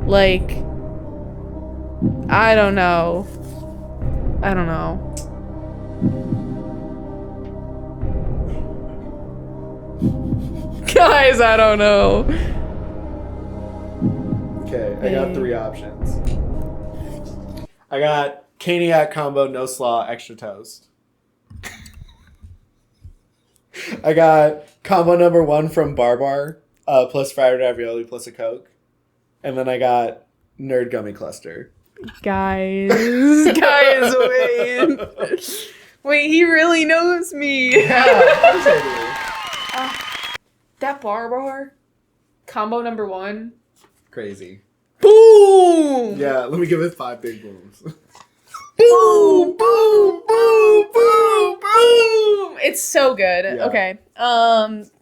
Like, I don't know. Guys, I don't know. Okay, I got 3 options. I got Caniac combo, no slaw, extra toast. I got combo number 1 from Bar, plus fried ravioli plus a Coke. And then I got Nerd Gummy Cluster. Guys, wait. Wait, he really knows me. Yeah, of course I That bar, combo number 1. do. Crazy. Boom! Yeah, let me give it 5 big booms. Boom, boom, boom, boom, boom. It's so good. Yeah. Okay.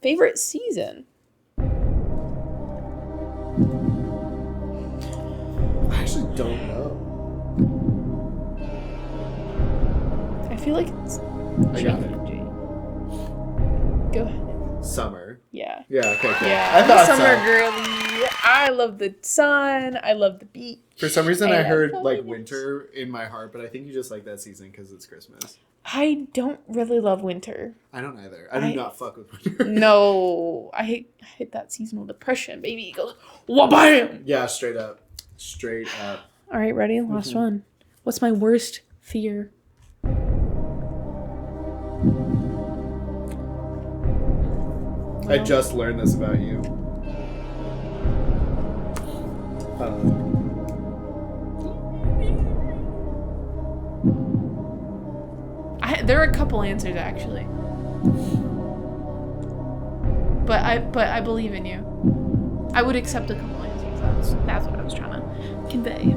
Favorite season? I actually don't know. I feel like it's I got it. Go ahead. Summer. Yeah. Yeah, okay, cool. Yeah. I thought summer so. girly. I love the sun. I love the beach. For some reason, I love heard the like beach. winter in my heart, but I think you just like that season because it's Christmas. I don't really love winter. I don't either. I do not fuck with winter. No. I hate that seasonal depression, baby. It goes, wha-bam! Yeah, straight up. Straight up. All right, ready? Last one. What's my worst fear? I just learned this about you. There are a couple answers actually, but I believe in you. I would accept a couple answers. That's what I was trying to convey.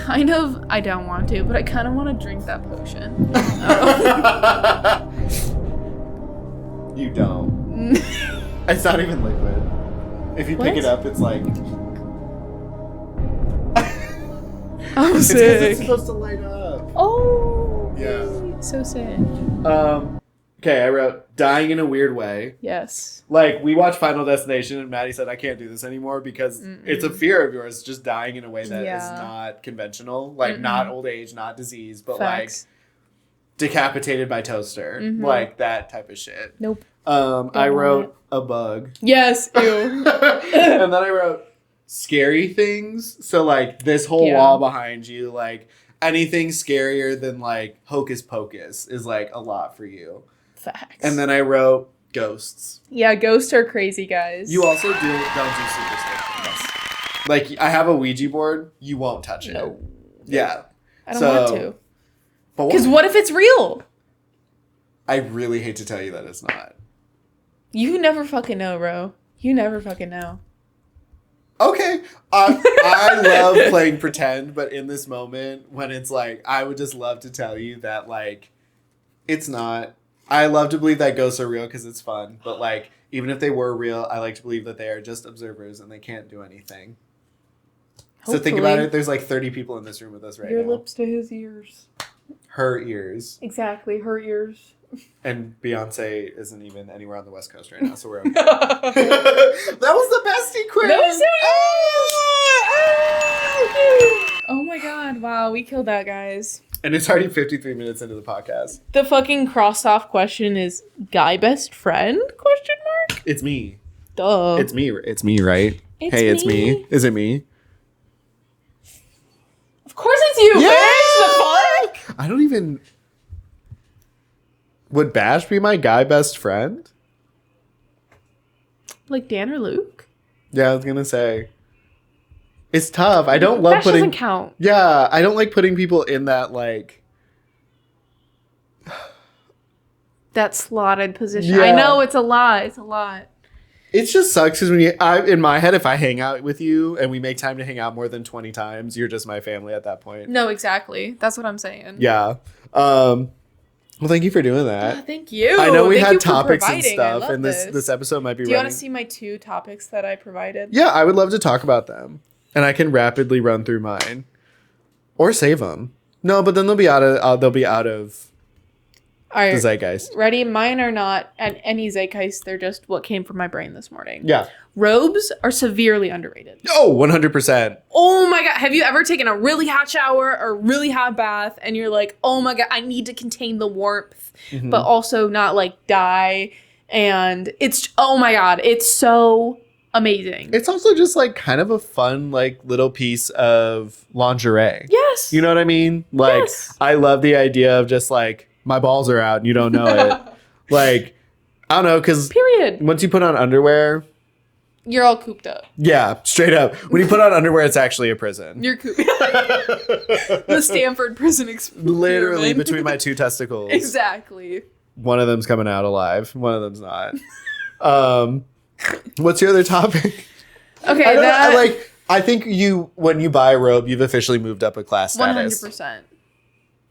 I don't want to, but I kind of want to drink that potion. You don't. It's not even liquid. If you pick it up, it's like. I'm it's sick. It's supposed to light up. Oh. Yeah. So sick. Okay, I wrote dying in a weird way. Yes. Like, we watched Final Destination and Maddie said, I can't do this anymore because it's a fear of yours, just dying in a way that is not conventional. Like, not old age, not disease, but Facts. like decapitated by toaster. Like, that type of shit. Nope. I wrote a bug. Yes. Ew. And then I wrote scary things. So, like, this whole wall behind you, like, anything scarier than, like, Hocus Pocus is, like, a lot for you. Facts. And then I wrote ghosts. Yeah, ghosts are crazy, guys. You also don't do superstitions. Like, I have a Ouija board. You won't touch it. No. Yeah. I don't want to. But because what if it's real? I really hate to tell you that it's not. You never fucking know, bro. You never fucking know. Okay. I love playing pretend, but in this moment, when it's like, I would just love to tell you that, like, it's not. I love to believe that ghosts are real because it's fun. But, like, even if they were real, I like to believe that they are just observers and they can't do anything. Hopefully. So think about it. There's, like, 30 people in this room with us right now. Your lips to his ears. Her ears. Exactly. Her ears. And Beyonce isn't even anywhere on the West Coast right now, so we're okay. That was the Bestie quiz! That was Oh my god. Wow, we killed that, guys. And it's already 53 minutes into the podcast. The fucking crossed off question is G.A.Y best friend? Question mark? It's me. Duh. It's me, right? It's me. Is it me? Of course it's you, yeah! bitch! The fuck? I don't even... Would Bash be my guy best friend? Like Dan or Luke? Yeah, I was gonna say. It's tough. I don't love Bash putting... doesn't count. Yeah, I don't like putting people in that, like... That slotted position. Yeah. I know, it's a lot. It's a lot. It just sucks because in my head, if I hang out with you and we make time to hang out more than 20 times, you're just my family at that point. No, exactly. That's what I'm saying. Yeah. Well, thank you for doing that. Thank you. I know we Thank had you for topics and providing. stuff, and this episode might be Do you running. want to see my 2 topics that I provided? Yeah, I would love to talk about them. And I can rapidly run through mine. Or save them. No, but then they'll be out of the zeitgeist. Ready? Mine are not at any zeitgeist. They're just what came from my brain this morning. Yeah. Robes are severely underrated. Oh, 100%. Oh my God. Have you ever taken a really hot shower or really hot bath and you're like, oh my God, I need to contain the warmth, but also not like die. And it's, oh my God, it's so amazing. It's also just like kind of a fun, like little piece of lingerie. Yes. You know what I mean? Like, yes. I love the idea of just like, my balls are out and you don't know it. Like, I don't know, because once you put on underwear, you're all cooped up. Yeah, straight up. When you put on underwear, it's actually a prison. You're cooped. The Stanford prison experience. Literally between my 2 testicles. Exactly. One of them's coming out alive. One of them's not. What's your other topic? Okay, I think when you buy a robe, you've officially moved up a class status. 100%.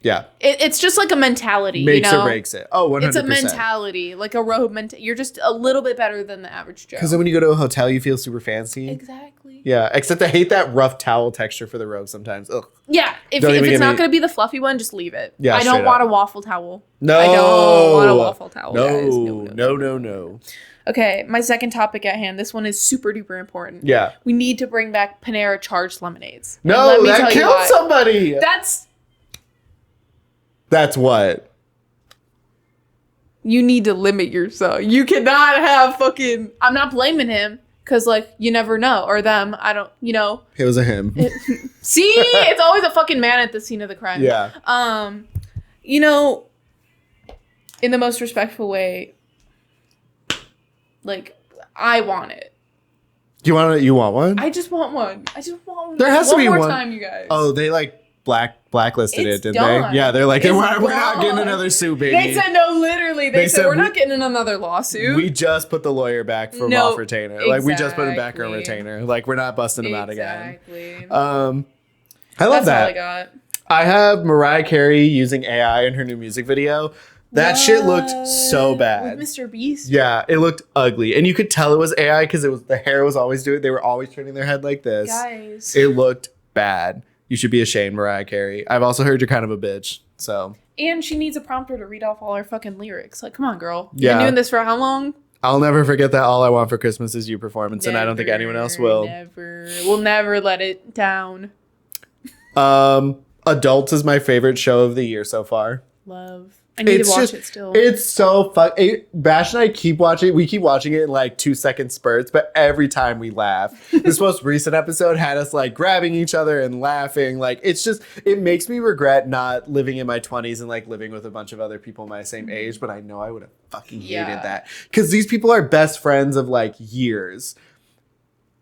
Yeah. It's just like a mentality, Makes you know? or breaks it. Oh, 100%. It's a mentality, like a robe mentality. You're just a little bit better than the average Joe. Because then when you go to a hotel, you feel super fancy. Exactly. Yeah, except I hate that rough towel texture for the robe sometimes. Ugh. Yeah, if it's not going to be the fluffy one, just leave it. Yeah, I don't want a waffle towel. No. I don't want a waffle towel, guys. No. Okay, my second topic at hand. This one is super duper important. Yeah. We need to bring back Panera charged lemonades. No, that killed somebody. That's what? You need to limit yourself. You cannot have fucking... I'm not blaming him. Because, like, you never know. Or them. I don't, you know. It was a him. See? It's always a fucking man at the scene of the crime. Yeah. You know, in the most respectful way, like, I want it. You want one? I just want one. There has to be one. One more time, you guys. Oh, they, like, blacklisted it, didn't done. they? Yeah, they're like, we're not getting another suit, baby. They said, no, literally. They said, we're not getting another lawsuit. We just put the lawyer back from off retainer. Exactly. Like, we just put him back on retainer. Like, we're not busting him out again. Exactly. I love That's that. all I got. I have Mariah Carey using AI in her new music video. That shit looked so bad. With Mr. Beast? Yeah, it looked ugly. And you could tell it was AI because the hair was always doing it. They were always turning their head like this. Guys. It looked bad. You should be ashamed, Mariah Carey. I've also heard you're kind of a bitch, so. And she needs a prompter to read off all her fucking lyrics. Like, come on, girl. You've Yeah. been doing this for how long? I'll never forget that All I Want for Christmas Is You performance, and I don't think anyone else will. We'll never let it down. Adults is my favorite show of the year so far. Love. I need to watch it still. It's so fun. Bash and I keep watching. We keep watching it in like 2-second spurts, but every time we laugh. This most recent episode had us like grabbing each other and laughing. Like it makes me regret not living in my 20s and like living with a bunch of other people my same age. But I know I would have fucking hated that because these people are best friends of like years.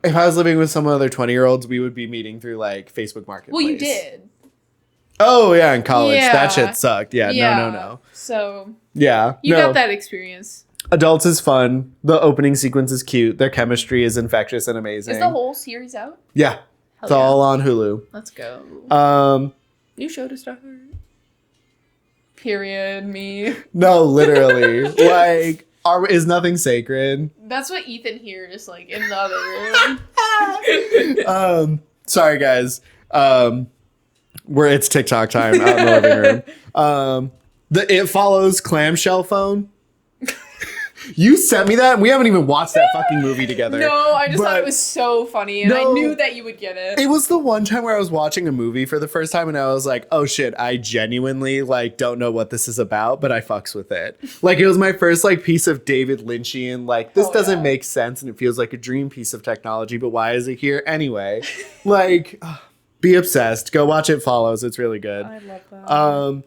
If I was living with some other 20-year-olds, we would be meeting through like Facebook Marketplace. Well, you did. Oh, yeah, in college. Yeah. That shit sucked. Yeah, no. So, yeah. You got that experience. Adults is fun. The opening sequence is cute. Their chemistry is infectious and amazing. Is the whole series out? Yeah. It's all on Hulu. Let's go. New show to start. Period. Me. No, literally. Like, is nothing sacred? That's what Ethan hears, like, in the other room. Sorry, guys. It's TikTok time out in the living room. The It Follows clamshell phone. You sent me that, and we haven't even watched that fucking movie together. No, I just thought it was so funny, and I knew that you would get it. It was the one time where I was watching a movie for the first time, and I was like, oh shit, I genuinely like don't know what this is about, but I fucks with it. Like, it was my first like piece of David Lynchian, like, this doesn't make sense, and it feels like a dream piece of technology, but why is it here anyway? Like, be obsessed. Go watch It Follows. It's really good. I love that.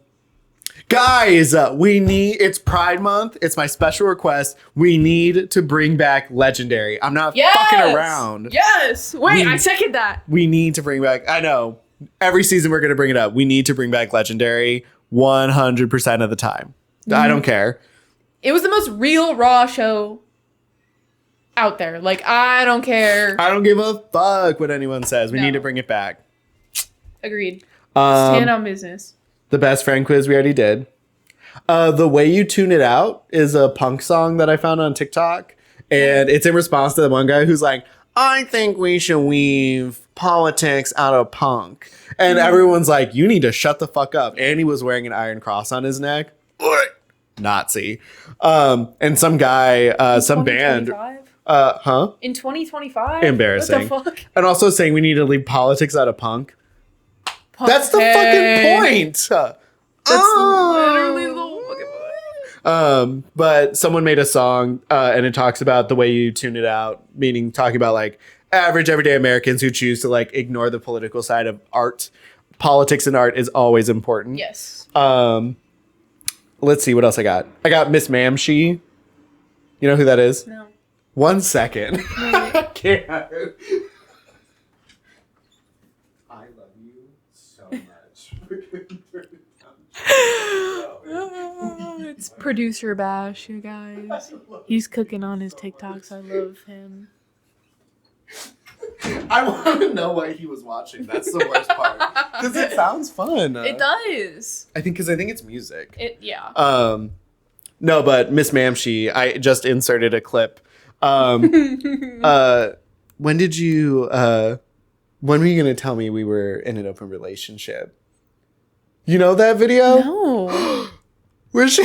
Guys, it's Pride Month. It's my special request. We need to bring back Legendary. I'm not fucking around. Yes. Wait, I second that. We need to bring back, I know, every season we're going to bring it up. We need to bring back Legendary 100% of the time. I don't care. It was the most real, raw show out there. Like, I don't care. I don't give a fuck what anyone says. We need to bring it back. Agreed. Stand on business. The best friend quiz we already did. The Way You Tune It Out is a punk song that I found on TikTok. And it's in response to the one guy who's like, I think we should weave politics out of punk. And everyone's like, you need to shut the fuck up. And he was wearing an iron cross on his neck. Nazi. And some guy, some band. In 2025? Embarrassing. What the fuck? And also saying we need to leave politics out of punk. That's the fucking point. That's literally the whole fucking point. But someone made a song and it talks about the way you tune it out, meaning talking about like average everyday Americans who choose to like ignore the political side of art. Politics and art is always important. Yes. Let's see what else I got. I got Miss Mamshi. You know who that is? No. 1 second. I can't. It's producer Bash, you guys. He's cooking on his TikToks. I love him. I want to know what he was watching. That's the worst part. Because it sounds fun. It does. I think it's music. Yeah. No, but Miss Mamshi, I just inserted a clip. when did you when were you gonna tell me we were in an open relationship? You know that video? No. Where she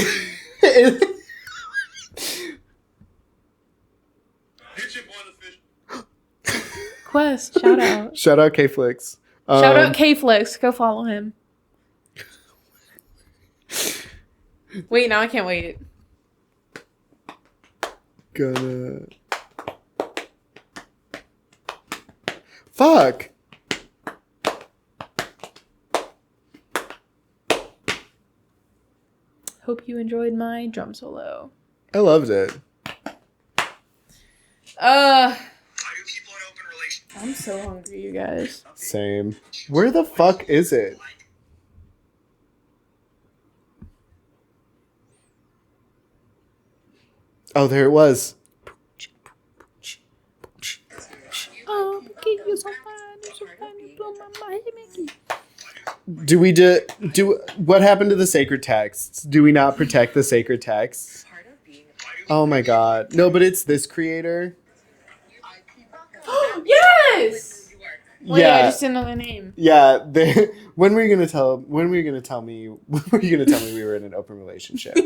Quest, shout out. Shout out K-Flix. Shout out K-Flix. Go follow him. Wait, now I can't wait. Gonna... Fuck. Hope you enjoyed my drum solo. I loved it. I'm so hungry, you guys. Same. Where the fuck is it? Oh, there it was. Oh, Mickey, you're so fine. You're so fine. You blow my mind, Mickey. What happened to the sacred texts? Do we not protect the sacred texts? Oh my god. No, but it's this creator. Yes! Wait, Yeah. I just didn't know their name. Yeah, when were you gonna tell me we were in an open relationship?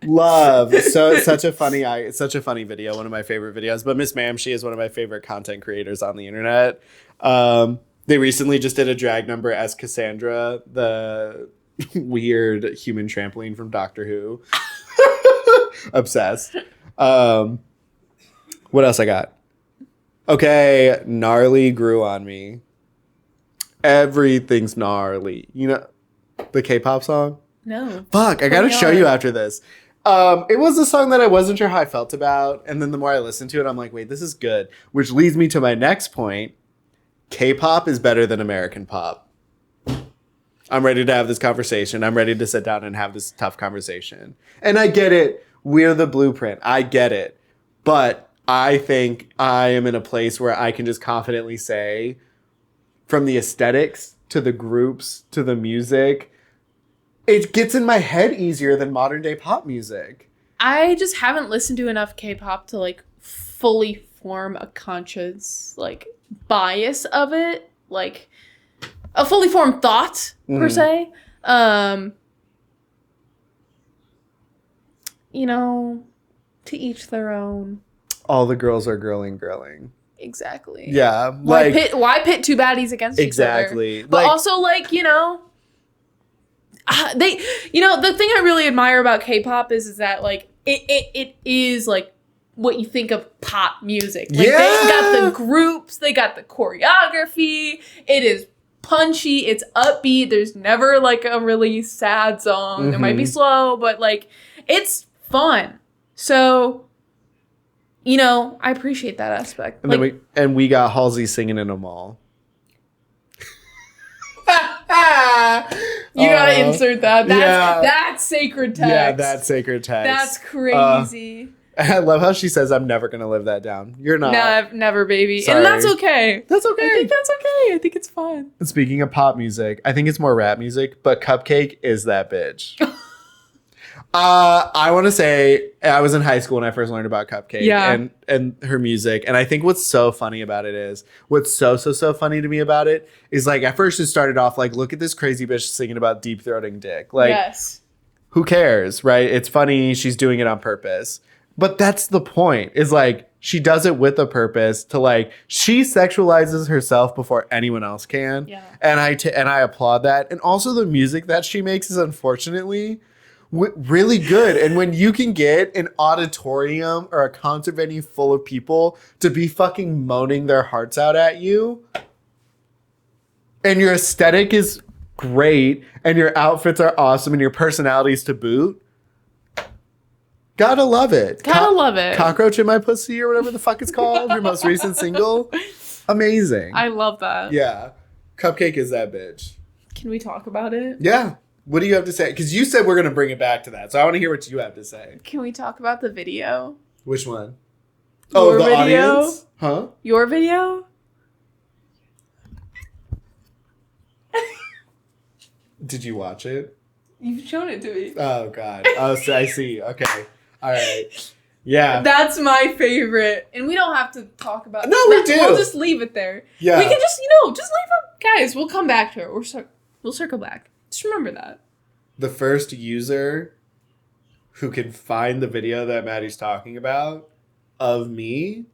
Love. So it's such a funny video, one of my favorite videos. But Miss Ma'am, she is one of my favorite content creators on the internet. They recently just did a drag number as Cassandra, the weird human trampoline from Doctor Who. Obsessed. What else I got? Okay, gnarly grew on me. Everything's gnarly. You know the K-pop song? No. Fuck, I gotta show you after this. It was a song that I wasn't sure how I felt about, and then the more I listened to it, I'm like, wait, this is good. Which leads me to my next point. K-pop is better than American pop. I'm ready to have this conversation. I'm ready to sit down and have this tough conversation. And I get it. We're the blueprint. I get it. But I think I am in a place where I can just confidently say, from the aesthetics to the groups to the music, it gets in my head easier than modern day pop music. I just haven't listened to enough K-pop to like fully form a conscious like bias of it, like a fully formed thought per se. You know, to each their own. All the girls are girling. Exactly. Yeah. Why pit two baddies against each other? Exactly. But also, like, you know, the thing I really admire about K-pop is that, like, it is, like, what you think of pop music. Like, they got the groups, they got the choreography, it is punchy, it's upbeat, there's never, like, a really sad song. It might be slow, but, like, it's fun. So... You know, I appreciate that aspect. And then we got Halsey singing in a mall. You gotta insert that. That's sacred text. Yeah, that's sacred text. That's crazy. I love how she says, "I'm never gonna live that down." You're not. No, never, baby. Sorry. And that's okay. That's okay. I think that's okay. I think it's fun. And speaking of pop music, I think it's more rap music, but Cupcake is that bitch. I want to say I was in high school when I first learned about Cupcake and her music. And I think what's so funny about it is what's so funny to me about it is like at first it started off like, look at this crazy bitch singing about deep throating dick. Like, who cares, right? It's funny. She's doing it on purpose. But that's the point is like she does it with a purpose to like she sexualizes herself before anyone else can. Yeah. And I applaud that. And also the music that she makes is unfortunately really good. And when you can get an auditorium or a concert venue full of people to be fucking moaning their hearts out at you, and your aesthetic is great, and your outfits are awesome, and your personalities to boot, gotta love it. Gotta love it. Cockroach in My Pussy or whatever the fuck it's called, your most recent single. Amazing. I love that. Yeah. Cupcake is that bitch. Can we talk about it? Yeah. What do you have to say? Because you said we're going to bring it back to that. So I want to hear what you have to say. Can we talk about the video? Which one? Your the video? audience? Huh? Your video? Did you watch it? You've shown it to me. Oh, God. Oh, so I see. Okay. All right. Yeah. That's my favorite. And we don't have to talk about it. No, we do. We'll just leave it there. Yeah. We can just, just leave it. Guys, we'll come back to it. We'll circle back. Just remember that. The first user who can find the video that Maddie's talking about of me,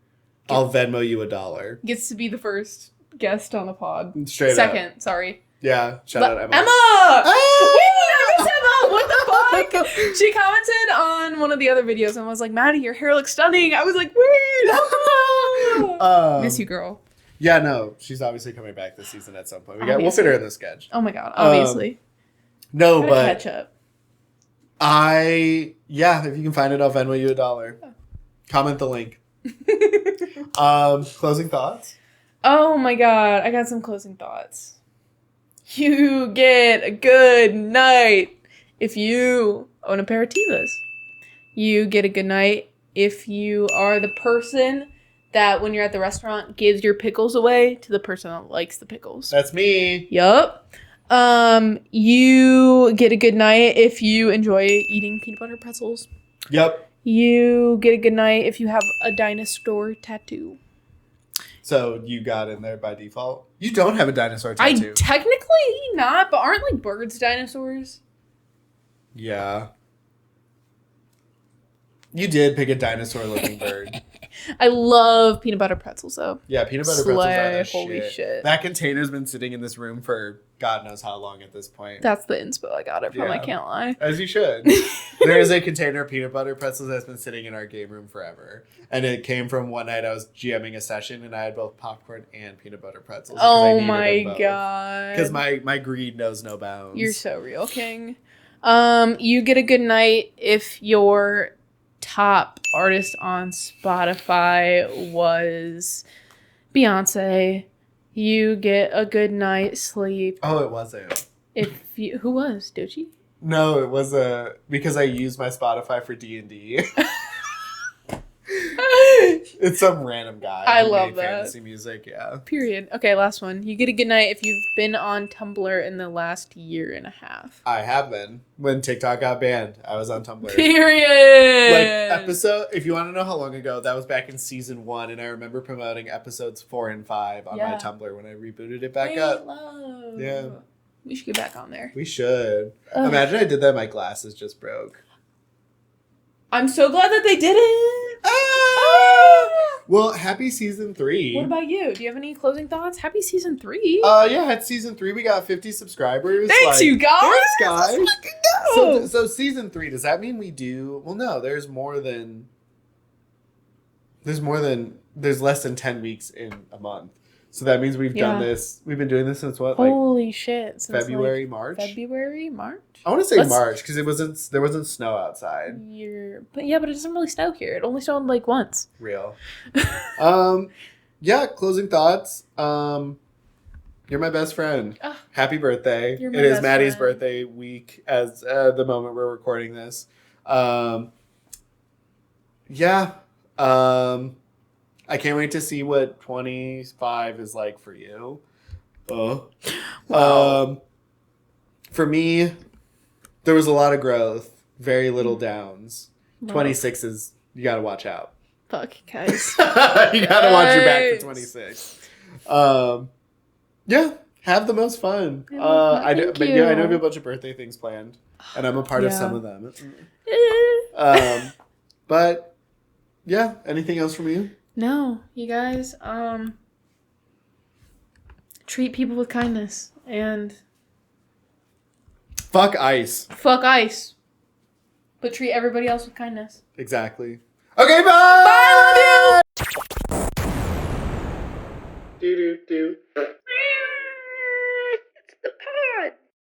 I'll Venmo you $1. Gets to be the first guest on the pod. Straight up. Second, sorry. Yeah, shout out Emma. Emma! Ah! Wait, I miss Emma! What the fuck? She commented on one of the other videos and was like, Maddie, your hair looks stunning. I was like, wait! Miss you, girl. Yeah, no, she's obviously coming back this season at some point. We'll fit her in the sketch. Oh my god, obviously. No, Gotta but catch up. if you can find it, I'll Venmo you $1. Oh. Comment the link. Closing thoughts? Oh my god, I got some closing thoughts. You get a good night if you own a pair of Tevas. You get a good night if you are the person that when you're at the restaurant gives your pickles away to the person that likes the pickles. That's me. Yup. You get a good night if you enjoy eating peanut butter pretzels. Yep. You get a good night if you have a dinosaur tattoo. So you got in there by default? You don't have a dinosaur tattoo. Technically not, but aren't like birds dinosaurs? Yeah. You did pick a dinosaur-looking bird. I love peanut butter pretzels, though. Yeah, peanut butter pretzels are the Holy shit. That container's been sitting in this room for God knows how long at this point. That's the inspo I got it from, I can't lie. As you should. There is a container of peanut butter pretzels that's been sitting in our game room forever. And it came from one night I was GMing a session and I had both popcorn and peanut butter pretzels. Oh my god. Because my greed knows no bounds. You're so real, King. You get a good night if your top artist on Spotify was Beyonce. You get a good night's sleep. Oh, it wasn't. Who was Doechii? No, it was because I used my Spotify for D&D. It's some random guy. I who love made that. Fantasy music, yeah. Period. Okay, last one. You get a good night if you've been on Tumblr in the last year and a half. I have been. When TikTok got banned, I was on Tumblr. Period. If you want to know how long ago, that was back in season 1, and I remember promoting episodes 4 and 5 on my Tumblr when I rebooted it back up. Love. Yeah. We should get back on there. We should. Imagine I did that, my glasses just broke. I'm so glad that they did it. Well, happy season 3. What about you? Do you have any closing thoughts? Happy season 3. Yeah, at season 3 we got 50 subscribers. Thanks, you guys. Thanks, guys. Let's fucking go. So season 3, does that mean we do? Well, no. There's less than 10 weeks in a month. So that means we've done this. We've been doing this since what? Holy shit! Since February, March. February, March. I want to say March because there wasn't snow outside. But it doesn't really snow here. It only snowed like once. Real. Yeah. Closing thoughts. You're my best friend. Oh, Happy birthday! You're my It is best Maddie's friend. birthday week as the moment we're recording this. Yeah. I can't wait to see what 25 is like for you. Wow. For me, there was a lot of growth, very little downs. Wow. 26 is, you gotta watch out. Fuck, guys. You gotta watch your back for 26. Yeah, have the most fun. I know you have a bunch of birthday things planned, and I'm a part of some of them. But yeah, anything else from you? No, you guys, treat people with kindness and fuck ice. Fuck ice. But treat everybody else with kindness. Exactly. Okay, bye! Bye, love you! Do. It's the